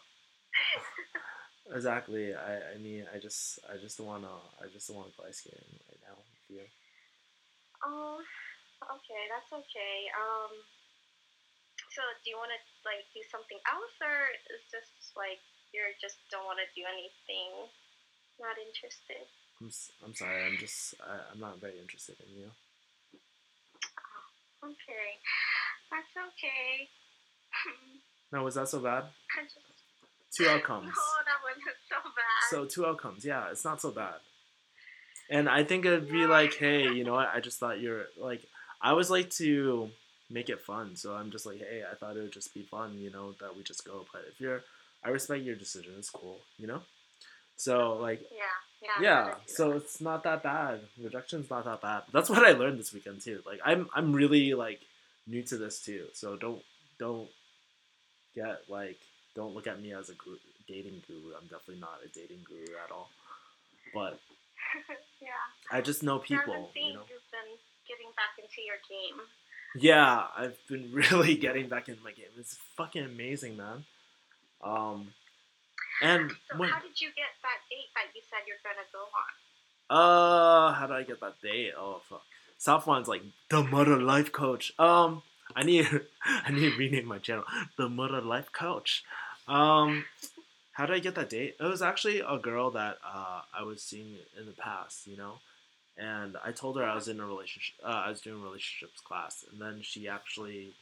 Exactly. I mean, I just don't wanna go ice skating right now with you. Oh, okay, that's okay. So do you want to like do something else, or is just like you just don't want to do anything? Not interested. I'm sorry. I'm not very interested in you. Okay, that's okay. No, was that so bad? 2 outcomes. No, that wasn't so bad. So 2 outcomes. Yeah, it's not so bad. And I think it'd be like, hey, you know what? I just thought you're like, I always like to make it fun. So I'm just like, hey, I thought it would just be fun, that we just go. But if I respect your decision. It's cool, So like, yeah. So it's not that bad. Rejection's not that bad. That's what I learned this weekend too. Like I'm really like new to this too. So don't look at me as a dating guru. I'm definitely not a dating guru at all. But yeah, I just know people. You've been getting back into your game. Yeah, I've been really getting back into my game. It's fucking amazing, man. Um, and So when how did you get that date that you said you're gonna go on? how do I get that date? Oh fuck, Southwine's like the mother life coach. I need I need to rename my channel, the mother life coach. Um, how did I get that date? It was actually a girl that I was seeing in the past, you know, and I told her I was in a relationship. I was doing relationships class, and then she actually,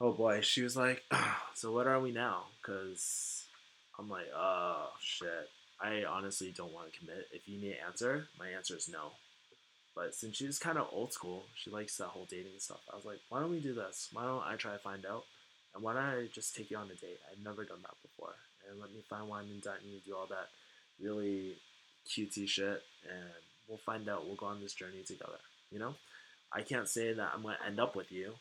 oh boy, she was like, "So what are we now?" Because I'm like, "Oh shit, I honestly don't want to commit. If you need an answer, my answer is no." But since she's kind of old school, she likes that whole dating stuff. I was like, "Why don't we do this? Why don't I try to find out? And why don't I just take you on a date? I've never done that before, and let me find wine and dine you, do all that really cutesy shit, and we'll find out. We'll go on this journey together. You know, I can't say that I'm gonna end up with you,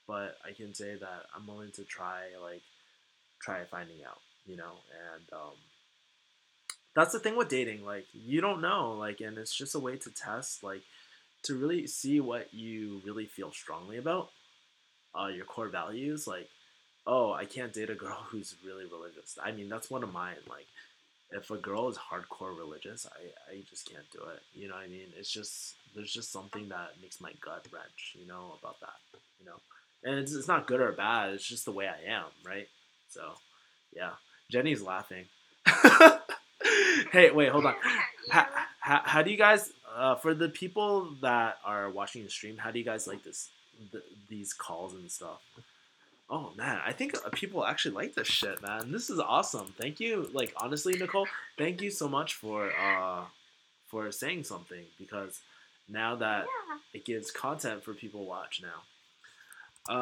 but I can say that I'm willing to try finding out, you know, and that's the thing with dating. Like you don't know, like, and it's just a way to test, like, to really see what you really feel strongly about, your core values. Like, oh, I can't date a girl who's really religious. I mean, that's one of mine. Like, if a girl is hardcore religious, I just can't do it. You know what I mean? It's just there's just something that makes my gut wrench, you know, about that. You know, and it's not good or bad. It's just the way I am, right? So, yeah. Jenny's laughing. Hey, wait, hold on. How do you guys, for the people that are watching the stream, how do you guys like these calls and stuff? Oh man, I think people actually like this shit, man. This is awesome. Thank you. Like honestly, Nicole, thank you so much for saying something because now that Yeah. it gives content for people to watch now. Yeah,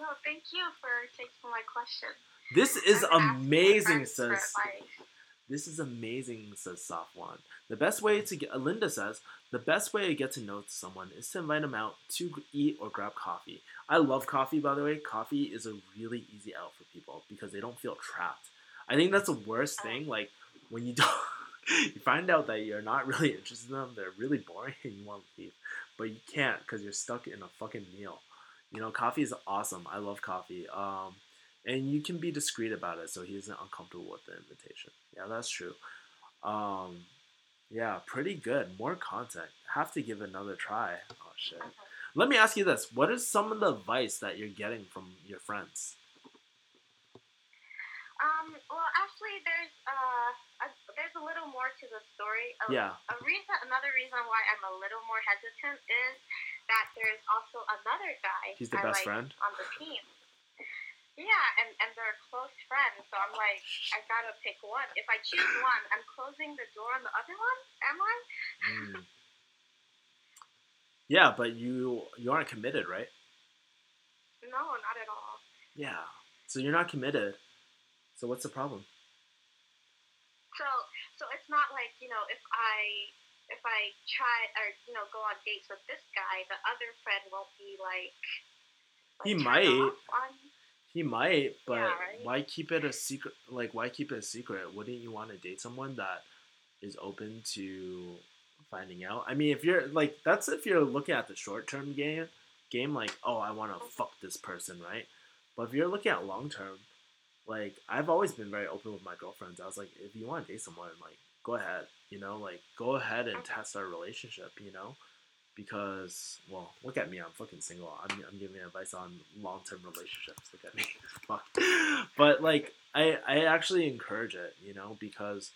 no, thank you for taking my question. This is amazing, says. This is amazing, says Safwan. The best way to get, Linda says, the best way to get to know someone is to invite them out to eat or grab coffee. I love coffee, by the way. Coffee is a really easy out for people because they don't feel trapped. I think that's the worst thing. Like, when you don't, you find out that you're not really interested in them, they're really boring, and you want to leave. But you can't because you're stuck in a fucking meal. You know, coffee is awesome. I love coffee. And you can be discreet about it so he isn't uncomfortable with the invitation. Yeah, that's true. Um, yeah, pretty good. More content. Have to give it another try. Oh shit. Let me ask you this: what is some of the advice that you're getting from your friends? Well, actually, there's a little more to the story. Another reason why I'm a little more hesitant is that there's also another guy. He's the best friend on the team. Yeah, and they're close friends, so I'm like, I gotta pick one. If I choose one, I'm closing the door on the other one, am I? Yeah, but you aren't committed, right? No, not at all. Yeah, so you're not committed. So what's the problem? So it's not like, you know, if I try or, you know, go on dates with this guy, the other friend won't be like he might. He might, but yeah, right? Why keep it a secret? Like, why keep it a secret? Wouldn't you want to date someone that is open to finding out? I mean, if you're like, that's if you're looking at the short term game, like, oh, I want to fuck this person, right? But if you're looking at long term, like, I've always been very open with my girlfriends. I was like, if you want to date someone, like, go ahead, you know, like, go ahead and test our relationship, you know. Because, well, look at me, I'm fucking single. I'm giving advice on long-term relationships. Look at me. Fuck. But, like, I actually encourage it, you know, because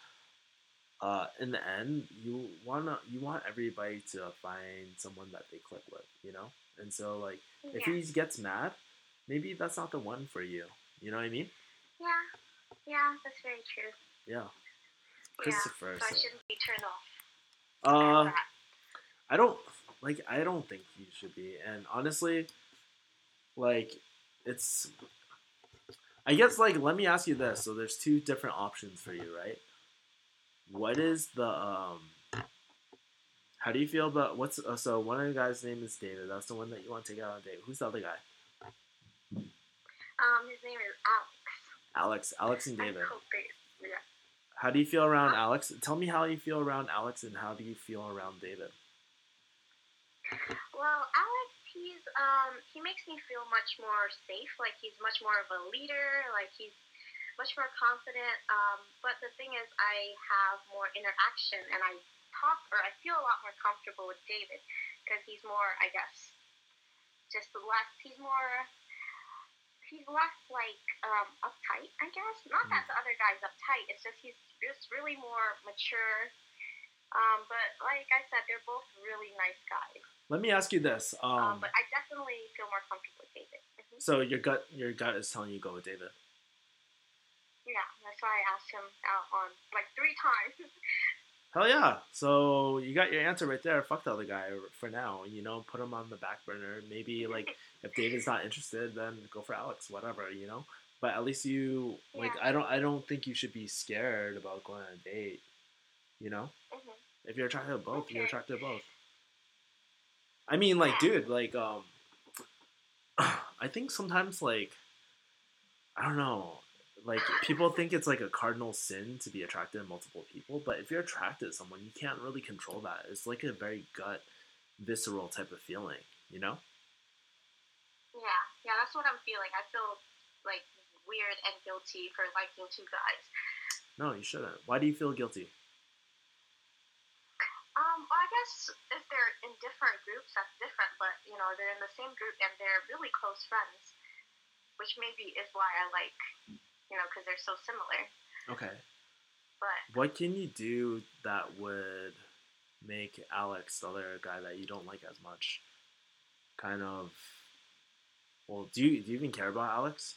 in the end, you want everybody to find someone that they click with, you know? And so, like, if he gets mad, maybe that's not the one for you. You know what I mean? Yeah, that's very true. Yeah. Christopher. So I shouldn't be turned off. I don't think you should be. And honestly, like, it's, I guess, like, let me ask you this. So there's two different options for you, right? What is the, how do you feel about, so one of the guys' name is David. That's the one that you want to take out on a date. Who's the other guy? His name is Alex and David. Yeah. How do you feel around Alex? Tell me how you feel around Alex and how do you feel around David? Well, Alex, he's He makes me feel much more safe. Like he's much more of a leader. Like he's much more confident. But the thing is, I have more interaction, and I feel a lot more comfortable with David because he's more, I guess, just less. He's less like uptight, I guess. Not that the other guy's uptight. It's just he's just really more mature. But like I said, they're both really nice guys. Let me ask you this. But I definitely feel more comfortable with David. Mm-hmm. So your gut is telling you go with David. Yeah, that's why I asked him out on like 3 times. Hell yeah! So you got your answer right there. Fuck the other guy for now. You know, put him on the back burner. Maybe like if David's not interested, then go for Alex. Whatever, you know. But at least you like. Yeah. I don't think you should be scared about going on a date. You know, if you're attracted to both, you're attracted to both. I mean, like, dude, like, I think sometimes, like, I don't know, like, people think it's like a cardinal sin to be attracted to multiple people, but if you're attracted to someone, you can't really control that. It's like a very gut, visceral type of feeling, you know? Yeah, that's what I'm feeling. I feel like weird and guilty for liking 2 guys. No, you shouldn't. Why do you feel guilty? Well, I guess if they're in different groups, that's different. But you know, they're in the same group and they're really close friends, which maybe is why I like, you know, because they're so similar. Okay. But what can you do that would make Alex, the other guy that you don't like as much, kind of? Well, do you even care about Alex?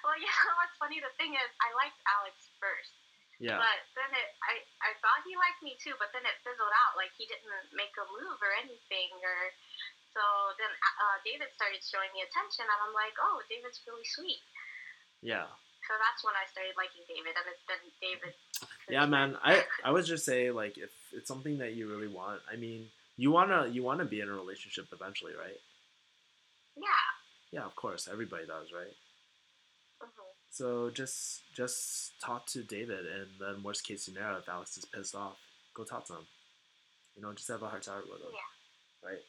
Well, you know what's funny? The thing is, I liked Alex first. Yeah. But then I thought he liked me too, but then it fizzled out. Like he didn't make a move or anything, so then David started showing me attention, and I'm like, oh, David's really sweet. Yeah. So that's when I started liking David, and it's been David. Yeah, man. I would just say like if it's something that you really want, I mean, you wanna be in a relationship eventually, right? Yeah. Yeah, of course, everybody does, right? Mm-hmm. So just talk to David, and then worst case scenario, if Alex is pissed off, go talk to him. You know, just have a heart to heart with him. Yeah. Right.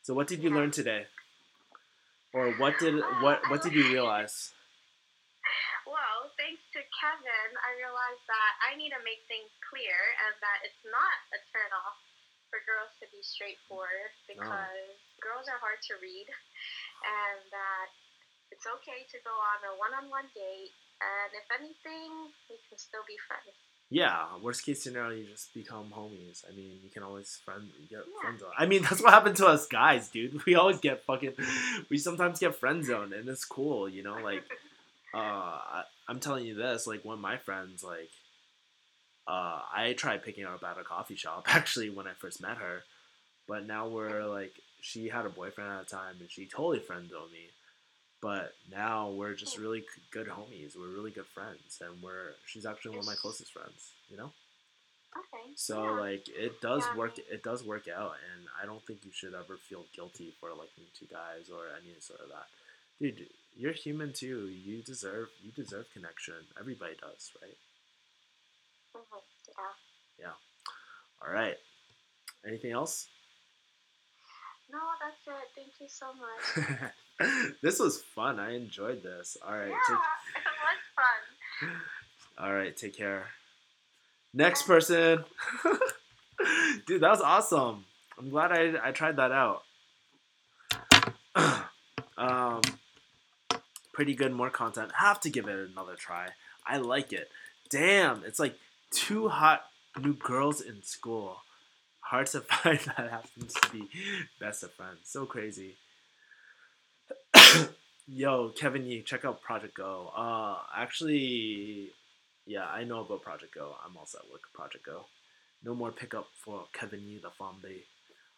So what did you learn today? Or what did you realize? Well, thanks to Kevin, I realized that I need to make things clear and that it's not a turn off for girls to be straightforward because girls are hard to read, and that it's okay to go on a one-on-one date, and if anything, we can still be friends. Yeah, worst case scenario, you just become homies. I mean, you can always get friend zoned. I mean, that's what happened to us guys, dude. We always get we sometimes get friend zoned, and it's cool, you know. Like, I'm telling you this, like one of my friends, like, I tried picking her up at a coffee shop actually when I first met her, but now we're like, she had a boyfriend at the time, and she totally friend zoned me. But now we're just really good homies. We're really good friends, and she's actually one of my closest friends. You know. Okay. So like it does work. It does work out, and I don't think you should ever feel guilty for liking 2 guys or any sort of that. Dude, you're human too. You deserve connection. Everybody does, right? Mm-hmm. Yeah. All right. Anything else? No, that's it. Thank you so much. This was fun. I enjoyed this. All right. Yeah, it was fun. All right. Take care. Next person. Dude, that was awesome. I'm glad I tried that out. Pretty good. More content. Have to give it another try. I like it. Damn. It's like 2 hot new girls in school. Hard to find that happens to be best of friends. So crazy. Yo, Kevin Yee, check out Project Go. Actually, yeah, I know about Project Go. I'm all set with Project Go. No more pickup for Kevin Yee, the Fambe.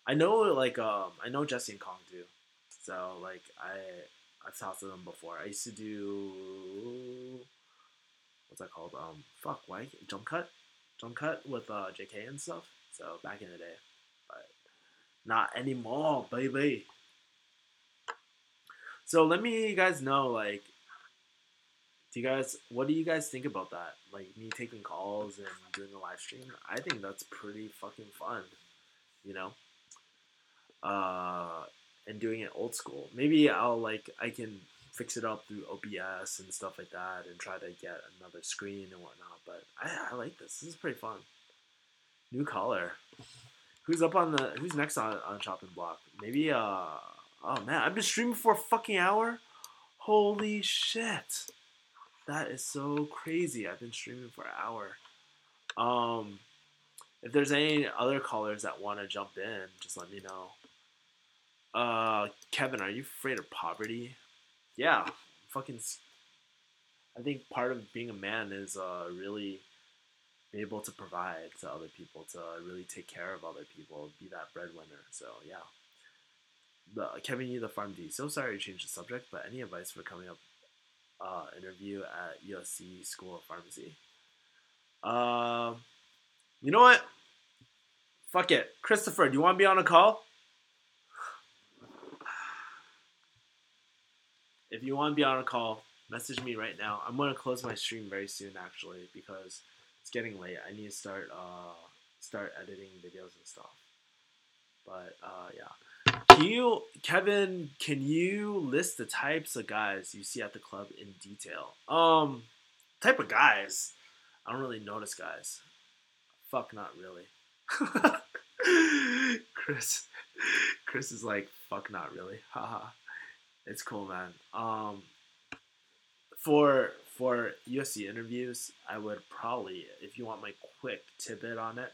I know, like, I know Jesse and Kong do. So, like, I've talked to them before. I used to do, what's that called? Jump cut with JK and stuff. So back in the day, but not anymore, baby. So let me guys know, like, what do you guys think about that? Like me taking calls and doing a live stream. I think that's pretty fucking fun, you know. uh, and doing it old school. Maybe I can fix it up through OBS and stuff like that, and try to get another screen and whatnot. But I like this. This is pretty fun. New caller. Who's next on chopping block? Maybe oh man, I've been streaming for a fucking hour. Holy shit. That is so crazy. I've been streaming for an hour. If there's any other callers that want to jump in, just let me know. Kevin, are you afraid of poverty? Yeah, fucking. I think part of being a man is really be able to provide to other people, to really take care of other people, be that breadwinner. So yeah. Kevin, you the farm D. So sorry to change the subject, but any advice for coming up interview at USC School of Pharmacy? You know what? Fuck it. Christopher, do you want to be on a call? If you want to be on a call, message me right now. I'm going to close my stream very soon, actually, because it's getting late. I need to start editing videos and stuff. But yeah. Kevin, can you list the types of guys you see at the club in detail? Type of guys. I don't really notice guys. Fuck, not really. Chris is like, fuck, not really. Haha. It's cool, man. For USC interviews, I would probably, if you want my quick tidbit on it,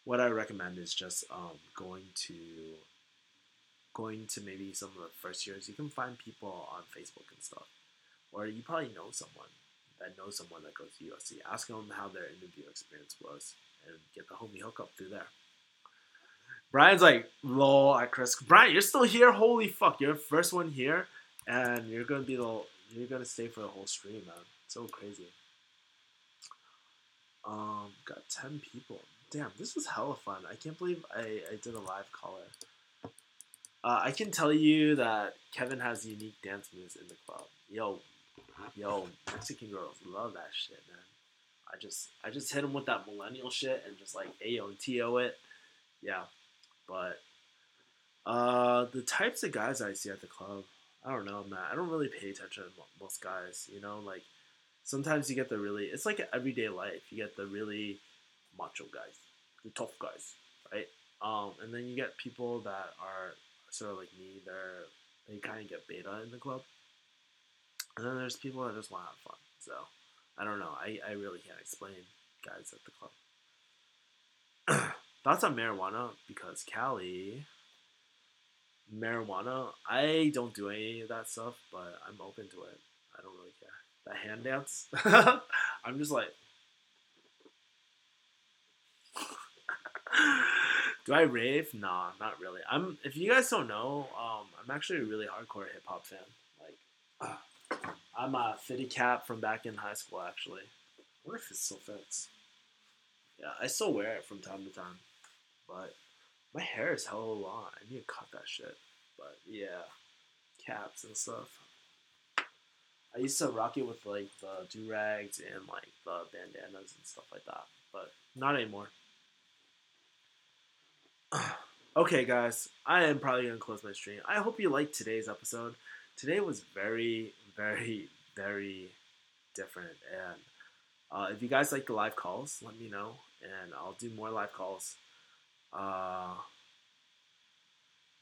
what I recommend is just going to maybe some of the first years. You can find people on Facebook and stuff, or you probably know someone that knows someone that goes to USC. Ask them how their interview experience was, and get the homie hookup through there. Brian's like, lol at Chris. Brian, you're still here? Holy fuck, you're the first one here, and you're gonna stay for the whole stream, man. So crazy. Got 10 people. Damn, this was hella fun. I can't believe I did a live caller. I can tell you that Kevin has unique dance moves in the club. Yo, Mexican girls love that shit, man. I just hit him with that millennial shit and just like Ayo and T.O. it. Yeah, but the types of guys I see at the club, I don't know, man. I don't really pay attention to most guys, you know, like sometimes you get it's like everyday life. You get the really macho guys, the tough guys, right? And then you get people that are sort of like me. They kind of get beta in the club, and then there's people that just want to have fun. So I don't know. I really can't explain guys at the club. Thoughts on marijuana? Because Cali, marijuana, I don't do any of that stuff, but I'm open to it. I don't really care. That hand dance, I'm just like, do I rave? Nah, not really. If you guys don't know, I'm actually a really hardcore hip hop fan. Like, I'm a fitty cap from back in high school. Actually, I wonder if it still fits. Yeah, I still wear it from time to time, but my hair is hella long. I need to cut that shit. But yeah, caps and stuff. I used to rock it with like the do-rags and like the bandanas and stuff like that, but not anymore. Okay, guys, I am probably gonna close my stream. I hope you liked today's episode. Today was very, very, very different, and if you guys like the live calls, let me know, and I'll do more live calls.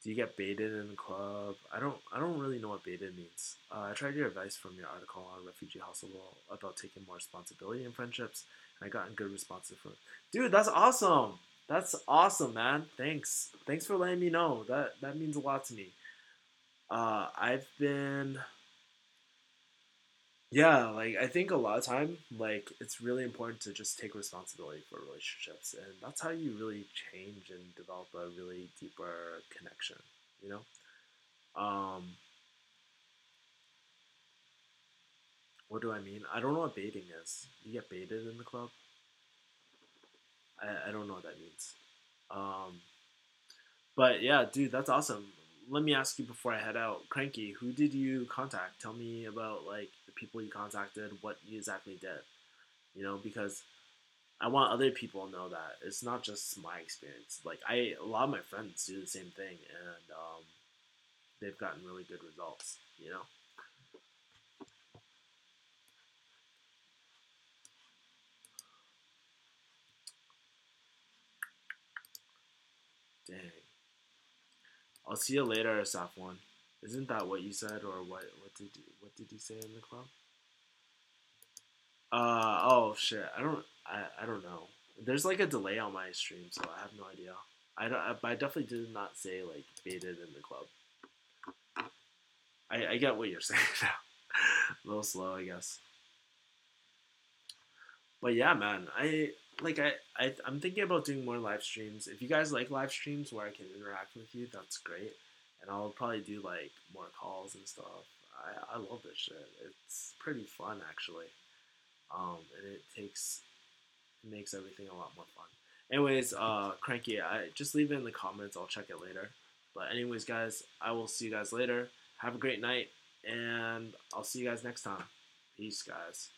Do you get baited in the club? I don't really know what baited means. I tried your advice from your article on Refugee Hustle about taking more responsibility in friendships, and I got good responses from. Dude, that's awesome. That's awesome, man. Thanks for letting me know. That means a lot to me. I've been. Yeah, like I think a lot of time, like it's really important to just take responsibility for relationships, and that's how you really change and develop a really deeper connection. You know, what do I mean? I don't know what baiting is. You get baited in the club. I don't know what that means. But yeah, dude, that's awesome. Let me ask you before I head out, Cranky, who did you contact? Tell me about like the people you contacted, what you exactly did. You know, because I want other people to know that it's not just my experience. Like a lot of my friends do the same thing, and they've gotten really good results. You know. Dang. I'll see you later, Safwan. Isn't that what you said, or what did you say in the club? Oh shit. I don't know. There's like a delay on my stream, so I have no idea. But I definitely did not say like baited in the club. I get what you're saying now. A little slow, I guess. But yeah, man, I'm thinking about doing more live streams. If you guys like live streams where I can interact with you, that's great. And I'll probably do like more calls and stuff. I love this shit. It's pretty fun actually. And it makes everything a lot more fun. Anyways, Cranky, I just leave it in the comments. I'll check it later. But anyways, guys, I will see you guys later. Have a great night, and I'll see you guys next time. Peace, guys.